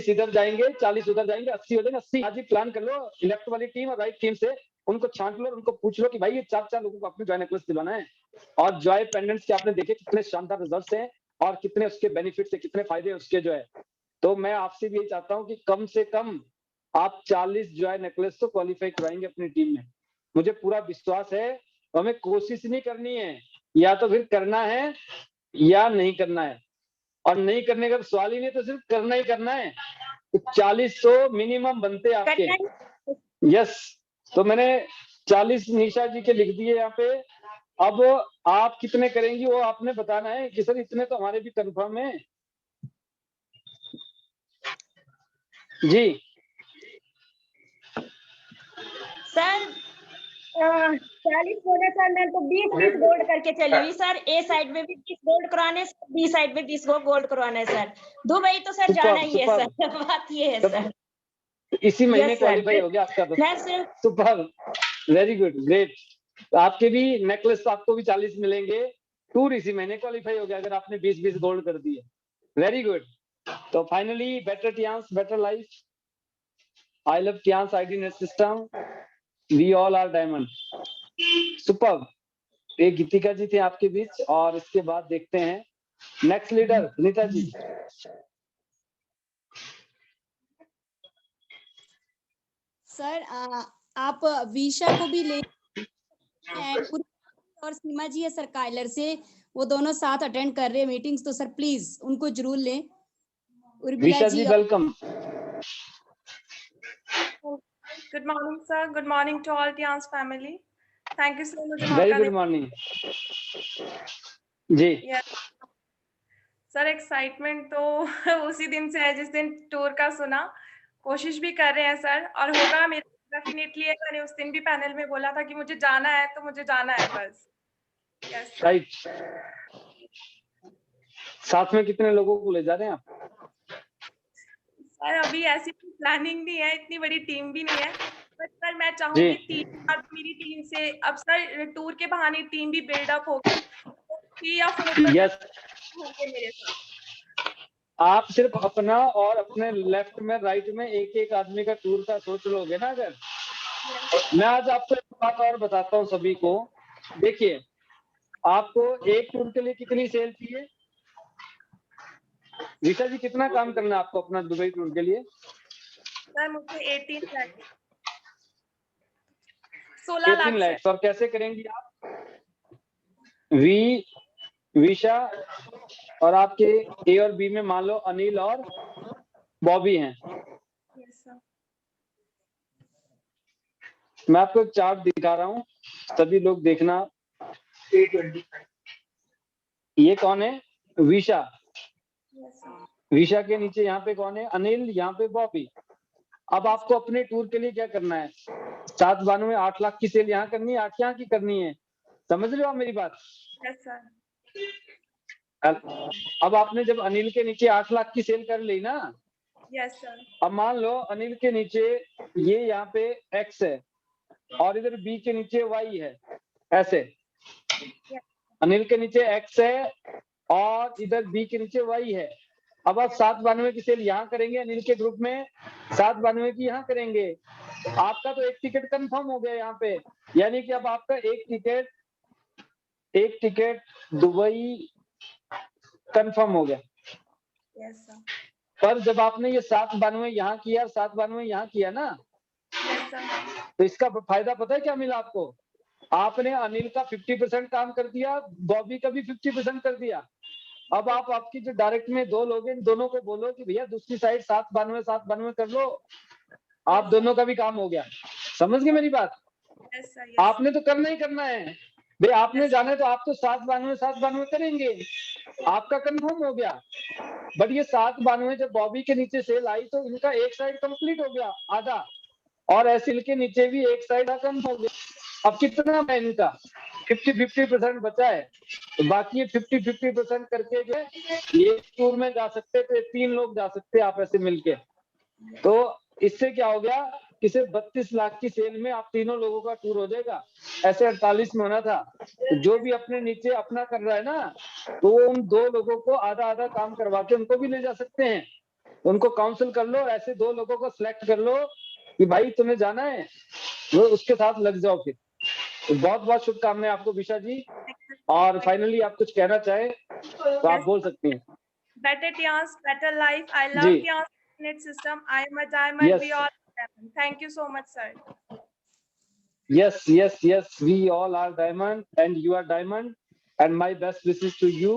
इधर जाएंगे, 40 उधर जाएंगे, 80 हो जाएंगे। 80 आज ही प्लान कर लो, लेफ्ट वाली टीम और राइट टीम से उनको छांट लो, उनको पूछ लो कि भाई ये 4 लोगों को अपने जॉय नेकलेस दिलवाना है। और जॉय पेंडेंट्स के आपने देखे कितने शानदार रिजल्ट्स हैं और कितने उसके बेनिफिट्स है, कितने फायदे उसके जो है। तो मैं आपसे भी यही चाहता हूँ कि कम से कम आप 40 जॉय नेकलेस तो क्वालिफाई कराएंगे अपनी टीम में। मुझे पूरा विश्वास है। हमें कोशिश नहीं करनी है, या तो फिर करना है या नहीं करना है। और नहीं करने का सवाल ही नहीं, तो सिर्फ करना ही करना है। तो 40 तो मिनिमम बनते आपके। यस। तो मैंने 40 निशा जी के लिख दिए यहाँ पे। अब आप कितने करेंगी वो आपने बताना है कि सर इतने तो हमारे भी कंफर्म है। जी सर 40 बोले सर, मैं तो 20 गोल्ड करके चली हुई सर। ए साइड में भी 20 गोल्ड करवाने, बी साइड में 20 गोल्ड करवाना है सर। दुबई तो सर जाना ही है सर, बात ये है सर। इसी महीने यस सर, क्वालिफाई हो गया आपका तो। मैं सिर्फ सुपर, वेरी गुड, ग्रेट। आपके भी नेकलेस आपको भी 40 मिलेंगे। टूर इसी महीने क्वालिफाई हो गया अगर आपने 20 गोल्ड कर दिए। Very good. तो finally better Tiens, better life. I love Tiens ID net system, we all are diamond. Super. ये गीतिका जी थे आपके बीच, और इसके बाद देखते हैं नेक्स्ट लीडर नीता जी। सर आप विशा को भी ले, और सीमा जी है सर कायलर से, वो दोनों साथ अटेंड कर रहे हैं मीटिंग्स, तो सर प्लीज उनको जरूर लें। उर्मिला विशा जी जी welcome. Good morning, sir. Good morning to all Tian's family. Thank you so much. Very good morning ji. Yes, sir. Excitement तो उसी दिन से है जिस दिन टूर का सुना। कोशिश भी कर रहे हैं सर, और होगा मेरा डेफिनेटली है। मैंने उस दिन भी पैनल में बोला था कि मुझे जाना है, तो मुझे जाना है बस। Yes right. साथ में कितने लोगों को ले जा रहे हैं आप? सर, अभी ऐसी प्लानिंग नहीं है, इतनी बड़ी टीम भी नहीं है। बट सर मैं चाहूंगी टीम, मेरी टीम से अब सर टूर के बहाने टीम भी बिल्डअप होगी। 3 या 4 यस। होंगे मेरे साथ। आप सिर्फ अपना और अपने लेफ्ट में राइट में एक एक आदमी का टूर का सोच लोगे ना, अगर मैं आज आपको एक बात और बताता हूँ सभी को। देखिए, आपको एक टूर के लिए कितनी सेल चाहिए? रीता जी, कितना काम करना है आपको अपना दुबई टूर के लिए? सर मुझे 18 लाख 16 18 लाख लाख। और कैसे करेंगी आप? विशा और आपके ए और बी में मान लो अनिल और बॉबी हैं। Yes sir. मैं आपको एक चार्ट दिखा रहा हूँ, सभी लोग देखना। ये कौन है? विशा। Yes sir. विशा के नीचे यहाँ पे कौन है? अनिल, यहाँ पे बॉबी। अब आपको अपने टूर के लिए क्या करना है? 792 8 लाख की सेल यहाँ करनी है, 8 यहाँ की करनी है। समझ रहे हो आप मेरी बात? Yes sir. अब आपने जब अनिल के नीचे 8 लाख की सेल कर ली ना, यस सर। अब मान लो अनिल के नीचे ये यहाँ पे एक्स है और इधर बी के नीचे वाई है, ऐसे। अनिल के नीचे एक्स है और इधर बी के नीचे वाई है। अब आप 792 की सेल यहाँ करेंगे अनिल के ग्रुप में, 792 की यहाँ करेंगे। आपका तो एक टिकट कंफर्म हो गया यहाँ पे, यानी कि अब आपका एक टिकट दुबई कंफर्म हो गया। Yes sir. पर जब आपने ये 792 यहाँ किया, 792 यहाँ किया ना, यस सर। तो इसका फायदा पता है क्या मिला आपको? आपने अनिल का 50% काम कर दिया, बॉबी का भी 50% कर दिया। अब आप आपकी जो डायरेक्ट में 2 लोग हैं, इन दोनों को बोलो कि भैया दूसरी साइड 792 कर लो, आप दोनों का भी काम हो गया। समझ गए मेरी बात? Yes sir. आपने तो करना ही करना है भाई, आपने जाना है तो आप तो 792 करेंगे, आपका कंफर्म हो गया। बट ये 792 जब बॉबी के नीचे सेल आई तो इनका एक साइड कंप्लीट हो गया आधा, और एसिल के नीचे भी एक साइड कम हो गया। अब कितना है इनका? 50-50% बचा है, तो बाकी ये 50-50% करके जो ये टूर में जा सकते थे, 3 लोग जा सकते आप ऐसे मिलके। तो इससे क्या हो गया कि सिर्फ 32 लाख की सेल में आप तीनों लोगों का टूर हो जाएगा। ऐसे 48 में होना था। तो जो भी अपने नीचे अपना कर रहा है ना, तो उन 2 लोगों को आधा आधा काम करवा के उनको भी ले जा सकते हैं। उनको काउंसिल कर लो, ऐसे 2 लोगों को सिलेक्ट कर लो कि भाई तुम्हें जाना है, वो उसके साथ लग जाओ फिर। तो बहुत बहुत शुभकामनाएं आपको विशा जी। और फाइनली आप कुछ कहना चाहे तो आप बोल सकती हैं। Better Tians, better life. I love ji. Tians net system. I am a diamond. Yes. We all are diamond. Thank you so much, sir. Yes, we all are diamond and you are diamond, and my best wishes to you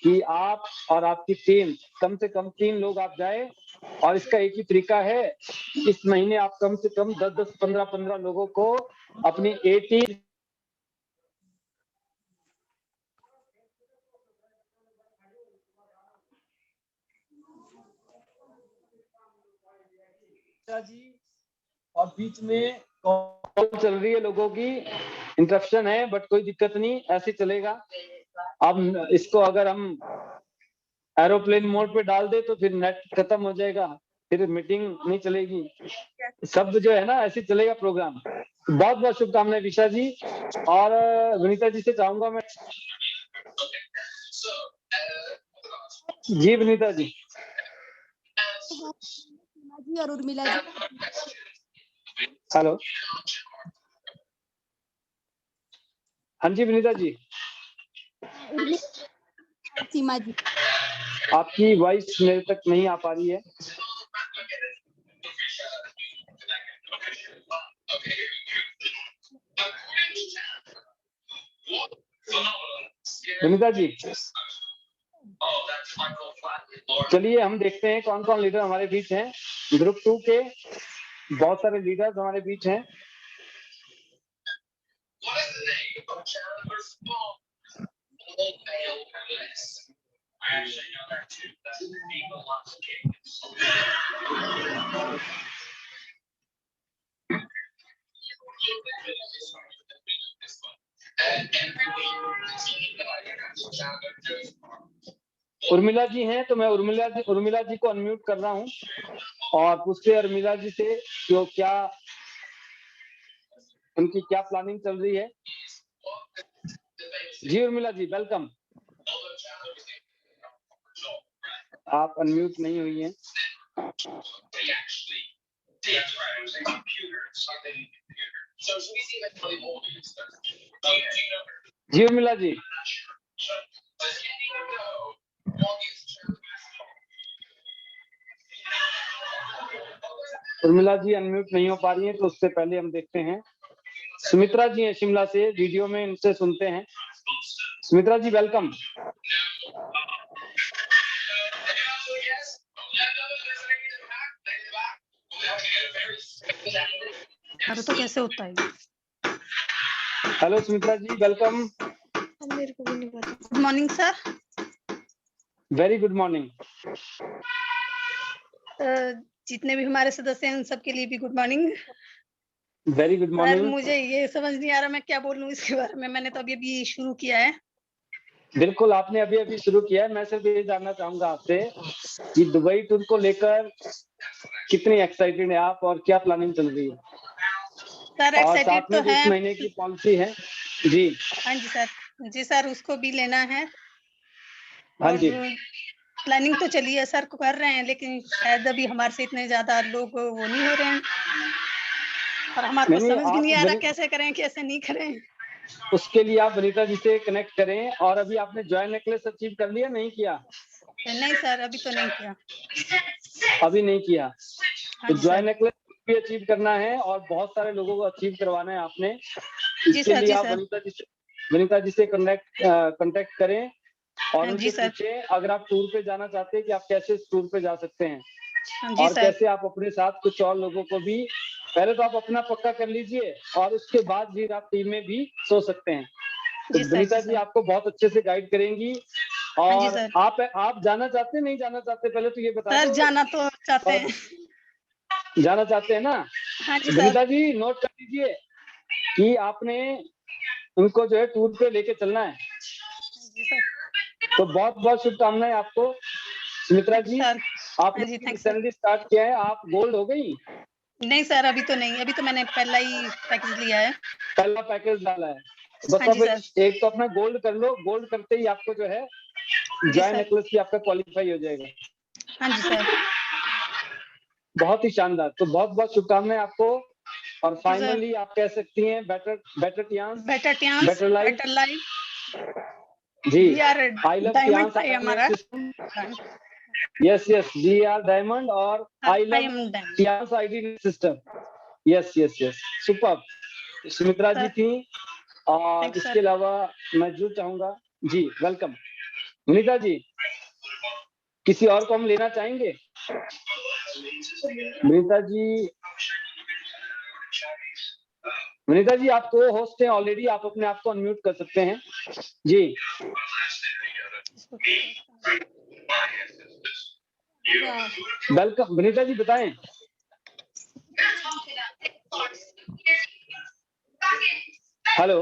कि आप और आपकी team कम से कम 3 लोग आप जाए। और इसका एक ही तरीका है, इस महीने आप कम से कम 10-10, 15-15 लोगों को अपनी ए टीम जी, और बीच में कॉल चल रही है, लोगों की इंटरप्शन है, बट कोई दिक्कत नहीं, ऐसे चलेगा। अब इसको अगर हम एरोप्लेन मोड पे डाल दे तो फिर नेट खत्म हो जाएगा, फिर मीटिंग नहीं चलेगी। शब्द जो है ना, ऐसे चलेगा प्रोग्राम। बहुत बहुत शुभकामनाएं विशा जी। और विनीता जी से चाहूंगा मैं। जी विनीता जी। सीमा जी और उर्मिला जी। हेलो। हाँ जी विनीता जी। सीमा जी। आपकी वॉइस मेरे तक नहीं आ पा रही है। विनीता जी, चलिए हम देखते हैं कौन कौन लीडर हमारे बीच हैं। ग्रुप 2 के बहुत सारे लीडर्स हमारे बीच हैं। उर्मिला जी हैं, तो मैं उर्मिला जी को अनम्यूट कर रहा हूं और पूछते हैं उर्मिला जी से जो क्या उनकी क्या प्लानिंग चल रही है। जी उर्मिला जी, वेलकम। आप अनम्यूट नहीं हुई हैं। जी उर्मिला जी। उर्मिला जी अनम्यूट नहीं हो पा रही हैं, तो उससे पहले हम देखते हैं सुमित्रा जी हैं शिमला से, वीडियो में इनसे सुनते हैं। सुमित्रा जी वेलकम। अरे तो कैसे होता है? हेलो सुमित्रा जी, वेलकम। मेरे को भी नहीं पता। Good morning sir. Very good morning. जितने भी हमारे सदस्य हैं उन सबके लिए भी good morning. Very good sir morning. मुझे ये समझ नहीं आ रहा मैं क्या बोलूं इसके बारे में, मैंने तो अभी शुरू किया है। बिल्कुल, आपने अभी शुरू किया है। मैं सिर्फ ये जानना चाहूंगा आपसे कि दुबई टूर को लेकर कितनी एक्साइटेड है आप और क्या प्लानिंग चल रही है? सर और एक्साइटेड साथ में तो जो इस है। महीने की पॉलिसी है। जी हाँ जी सर। जी सर, उसको भी लेना है। हाँ और जी। प्लानिंग तो चली है सर, कर रहे हैं, लेकिन शायद अभी हमारे से इतने ज्यादा लोग वो नहीं हो रहे हैं और हमारे को नहीं, समझ भी आप नहीं आ रहा कैसे करें कैसे नहीं करें। उसके लिए आप वनीता जी से कनेक्ट करें। और अभी आपने जॉय नेकलेस अचीव कर लिया, नहीं किया? नहीं सर, अभी तो नहीं किया। अभी नहीं किया। हाँ तो जी जॉय सर। नेकलेस भी अचीव करना है और बहुत सारे लोगों को अचीव करवाना है आपने। जी इसके सर। लिए जी आप सर। वनीता जी से कांटेक्ट करें और हाँ उनसे जी सर। पूछें अगर आप टूर पे जाना चाहते हैं कि आप कैसे इस टूर पे जा सकते हैं हाँ जी और सर। कैसे आप अपने साथ कुछ और लोगों को भी, पहले तो आप अपना पक्का कर लीजिए और उसके बाद फिर आप टीम में भी सो सकते हैं। तो जी सर। वनीता जी जी सर। आपको बहुत अच्छे से गाइड करेंगी। हाँ जी और सर। आप जाना चाहते हैं नहीं जाना चाहते, पहले तो ये बता सर दो। जाना तो चाहते और हैं। जाना चाहते हैं ना? हाँ जी सर। वनीता जी नोट कर लीजिए कि आपने उनको जो है टूर पे लेके चलना है। जी सर। तो बहुत बहुत शुभकामनाएं आपको सुमित्रा जी। सर। हाँ जी, आपने थैंक्स सर। रिसेंटली स्टार्ट किया है, आप गोल्ड हो गई? नहीं सर, अभी तो नहीं, अभी तो मैंने पहला ही पैकेज लिया है। पहला पैकेज डाला है, बस हाँ जी अब सर। एक तो अपना गोल्ड कर लो। गोल्ड करते ही आपको जो है जी जॉय सर। नेकलेस भी आपका क्वालिफाई हो जाएगा। हाँ जी सर। बहुत ही शानदार। तो बहुत बहुत शुभकामनाएं आपको। और जी सर। फाइनली आप कह सकती हैं better Tiens, better Tiens, better life. Better life. जी, we are I love diamond Tiens है हमारा। System. Yes yes, we are diamond और I I love am diamond Tiens ID system. Yes yes yes, super. Sumitra ji sir. थी। और thanks इसके sir. अलावा मैं जरूर चाहूंगा। जी वेलकम। वनीता जी, किसी और को हम लेना चाहेंगे? वनीता जी, वनीता जी आप को होस्ट हैं ऑलरेडी, आप अपने आप को अनम्यूट कर सकते हैं। जी वेलकम। वनीता जी बताएं। हेलो,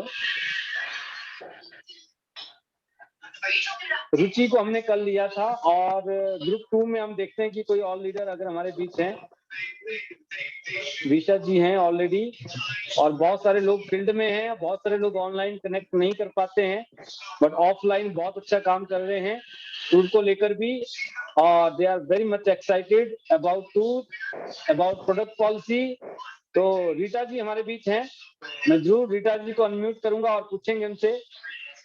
रुचि को हमने कल लिया था और ग्रुप 2 में हम देखते हैं कि कोई और लीडर अगर हमारे बीच हैं। विशा जी हैं ऑलरेडी और बहुत सारे लोग फील्ड में हैं, बहुत सारे लोग ऑनलाइन कनेक्ट नहीं कर पाते हैं, बट ऑफलाइन बहुत अच्छा काम कर रहे हैं टूर को लेकर भी, और they are very much excited about tour, about product policy. तो रीटा जी हमारे बीच हैं, मैं जरूर रीटा जी को अनम्यूट करूंगा और पूछेंगे उनसे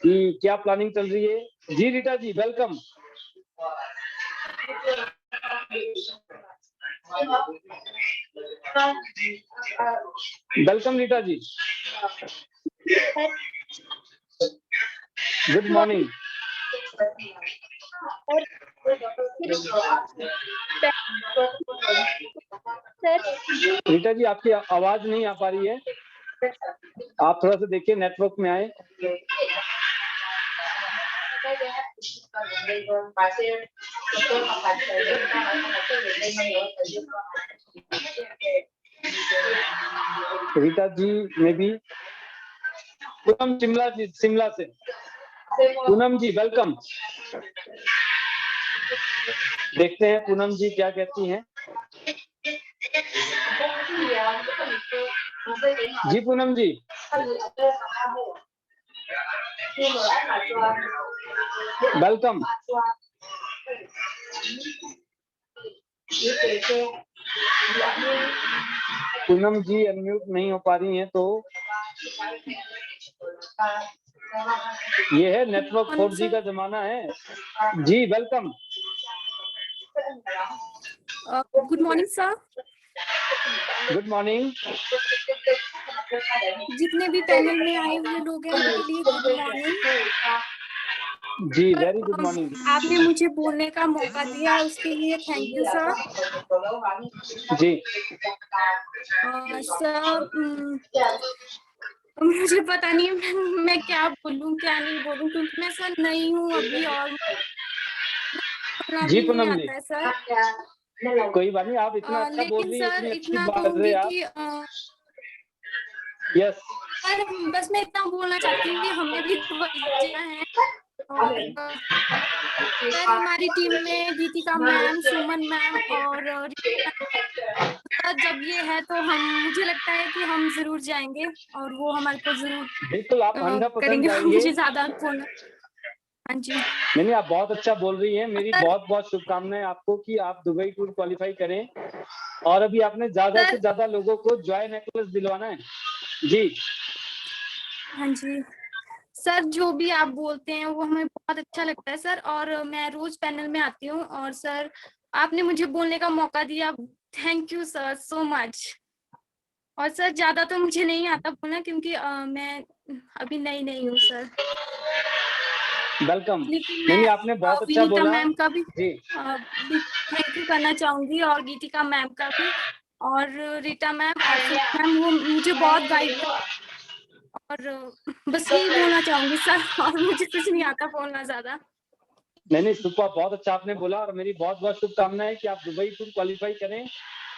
कि क्या प्लानिंग चल रही है। जी रीटा जी वेलकम। वेलकम रीटा जी, गुड मॉर्निंग। रीटा जी आपकी आवाज नहीं आ पा रही है, आप थोड़ा सा देखिए नेटवर्क में आए। रीता जी में भी पूनम शिमला से पूनम जी वेलकम। देखते हैं पूनम जी क्या कहती हैं। जी पूनम जी वेलकम। पूनम जी अनम्यूट नहीं हो पा रही हैं, तो ये है नेटवर्क 4G का जमाना है। जी welcome. Good morning sir. Good morning. जितने भी पैनल में आए हुए लोग हैं उनके लिए गुड मॉर्निंग। जी वेरी गुड मॉर्निंग। आपने मुझे बोलने का मौका दिया उसके लिए थैंक यू सर। जी सर मुझे पता नहीं मैं क्या बोलूं क्या नहीं बोलूं, क्योंकि मैं सर नई हूँ अभी और जी भी नहीं पूनम जी आता है सर। कोई बात नहीं, आप इतना अच्छा बोल लेकिन रही है, सर इतनी अच्छी इतना बात कर रहे कहूंगी हैं कि आप। यस सर बस मैं इतना बोलना चाहती हूँ कि हमें भी वजह है। और सर हमारी टीम में गीतिका मैम, सुमन मैम और सर जब ये है तो हम मुझे लगता है कि हम जरूर जाएंगे और वो हमारे को जरूर बिल्कुल आप 100% करेंगे। जाएंगे। मुझे ज्यादा बोलना। हाँ जी नहीं आप बहुत अच्छा बोल रही हैं। मेरी बहुत बहुत शुभकामनाएं आपको कि आप दुबई टूर क्वालिफाई करें, और अभी आपने ज्यादा से ज्यादा लोगों को जॉय नेकलेस दिलवाना है। जी हाँ जी सर, जो भी आप बोलते हैं वो हमें बहुत अच्छा लगता है सर, और मैं रोज पैनल में आती हूँ और सर आपने मुझे बोलने का मौका दिया, thank you sir so much. और सर ज्यादा तो मुझे नहीं आता बोलना क्योंकि मैं अभी नई हूँ सर। वेलकम। लेकिन नहीं मैं आपने बहुत अच्छा विनीता बोला। मैम का भी जी थैंक यू करना चाहूंगी और गीतिका मैम का भी और रीटा मैम और सुमन मैम, वो मुझे बहुत गाइड कर, और बस यही बोलना चाहूंगी सर, और मुझे कुछ नहीं आता बोलना ज्यादा। नहीं सुपर, बहुत अच्छा आपने बोला, और मेरी बहुत बहुत शुभकामनाएं कि आप दुबई टूर क्वालिफाई करें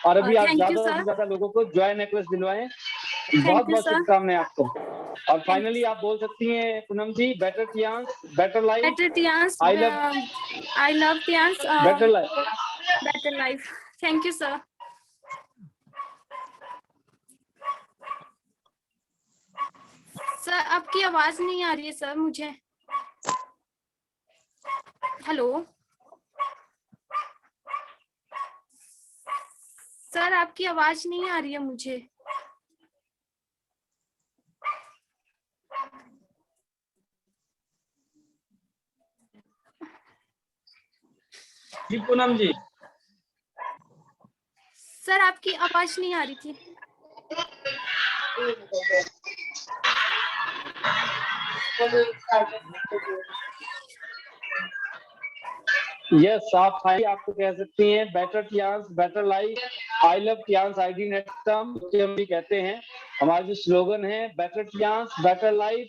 और अभी आप थैंक यू ज्यादा सर। से ज्यादा लोगों को जॉय नेकलेस दिलवाएं। बहुत थैंक यू बहुत सर। शुभकामनाएं आपको। और फाइनली आप बोल सकती हैं Poonam ji, better Tiens, better life, better Tiens, I love, I love Tiens, better life, better life. Thank you sir. Sir आपकी आवाज नहीं आ रही है सर मुझे। हेलो सर आपकी आवाज नहीं आ रही है मुझे। जी पूनम जी सर आपकी आवाज नहीं आ रही थी। यस आप फाइनली आपको कह सकती हैं better Tiens, better life, I love Tiens ID net system, हम भी कहते हैं। हमारा जो स्लोगन है better Tiens, better life,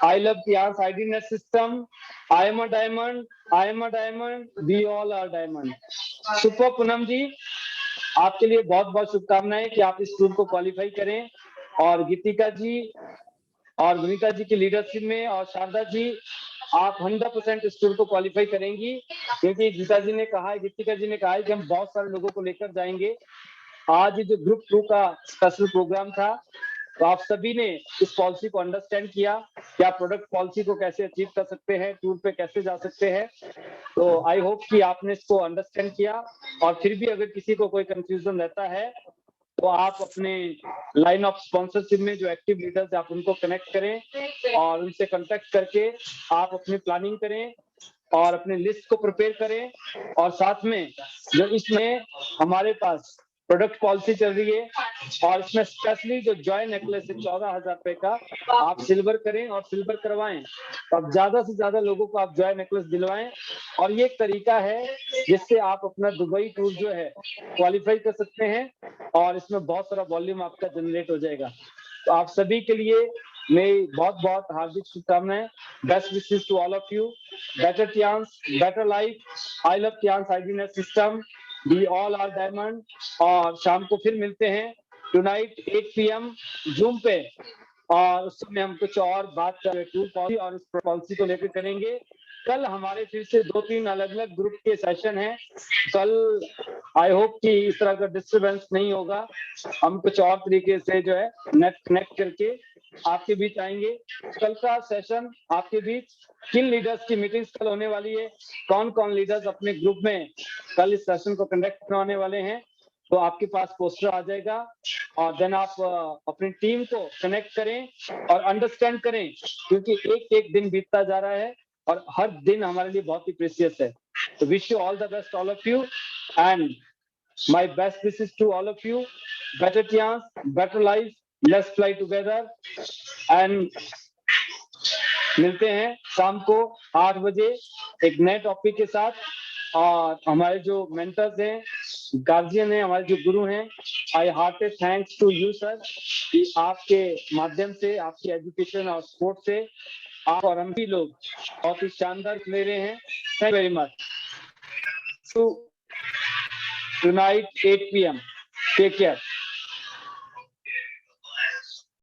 I love Tiens ID net system, I am a diamond, I am a diamond, we all are diamond. Super Poonam ji, आपके लिए बहुत बहुत शुभकामनाएं कि आप इस टूर को क्वालिफाई करें। और गीतिका जी और विनीता जी की लीडरशिप में और शारदा जी आप 100% इस टूर को क्वालिफाई करेंगी, क्योंकि गीता जी ने कहा है, गीतिका जी ने कहा है कि हम बहुत सारे लोगों को लेकर जाएंगे। आज जो ग्रुप 2 का स्पेशल प्रोग्राम था, तो आप सभी ने इस पॉलिसी को अंडरस्टैंड किया कि आप प्रोडक्ट पॉलिसी को कैसे अचीव कर सकते हैं, टूर पे कैसे जा सकते हैं। तो आई होप कि आपने इसको अंडरस्टैंड किया, और फिर भी अगर किसी को कोई कंफ्यूजन रहता है तो आप अपने लाइन ऑफ स्पॉन्सरशिप में जो एक्टिव लीडर्स आप उनको कनेक्ट करें और उनसे कांटेक्ट करके आप अपनी प्लानिंग करें और अपने लिस्ट को प्रिपेयर करें। और साथ में जो इसमें हमारे पास प्रोडक्ट पॉलिसी चल रही है, और इसमें स्पेशली जो जॉय नेकलेस है 14,000 रुपए का, आप सिल्वर करें और सिल्वर करवाएं। तो अब ज्यादा से ज्यादा लोगों को आप जॉय नेकलेस दिलवाएं, और ये एक तरीका है जिससे आप अपना दुबई टूर जो है क्वालिफाई कर सकते हैं, और इसमें बहुत सारा वॉल्यूम आपका जनरेट हो जाएगा। तो आप सभी के लिए मेरी बहुत बहुत हार्दिक शुभकामनाएं। Best wishes to all of you. Better Tiens, better life. I love Tiens hygiene system. We all are diamond. और शाम को फिर मिलते हैं टुनाइट 8 PM जूम पे, और उस समय हम कुछ और बात कर टूर पॉलिसी और इस पॉलिसी को लेकर करेंगे। कल हमारे फिर से 2-3 अलग अलग ग्रुप के सेशन हैं। कल आई होप कि इस तरह का डिस्टर्बेंस नहीं होगा। हम कुछ और तरीके से जो है नेट कनेक्ट करके आपके बीच आएंगे। कल का सेशन आपके बीच किन लीडर्स की मीटिंग्स कल होने वाली है, कौन कौन लीडर्स अपने ग्रुप में कल इस सेशन को कंडक्ट करवाने वाले हैं, तो आपके पास पोस्टर आ जाएगा, और देन आप अपनी टीम को कनेक्ट करें और अंडरस्टैंड करें, क्योंकि एक एक दिन बीतता जा रहा है और हर दिन हमारे लिए बहुत ही प्रेशियस है। तो wish you all the best all of you, and my best wishes to all of you. Better chance, better life, let's fly together. And मिलते हैं शाम को 8 बजे एक नए टॉपिक के साथ। और हमारे जो मेंटर्स हैं, गार्जियन हैं, हमारे जो गुरु हैं, I hearted thanks to you sir, कि आपके माध्यम से, आपकी एजुकेशन और सपोर्ट से आप और हम भी लोग बहुत ही शानदार ले रहे हैं। Thank very much. Tonight 8 PM, take care.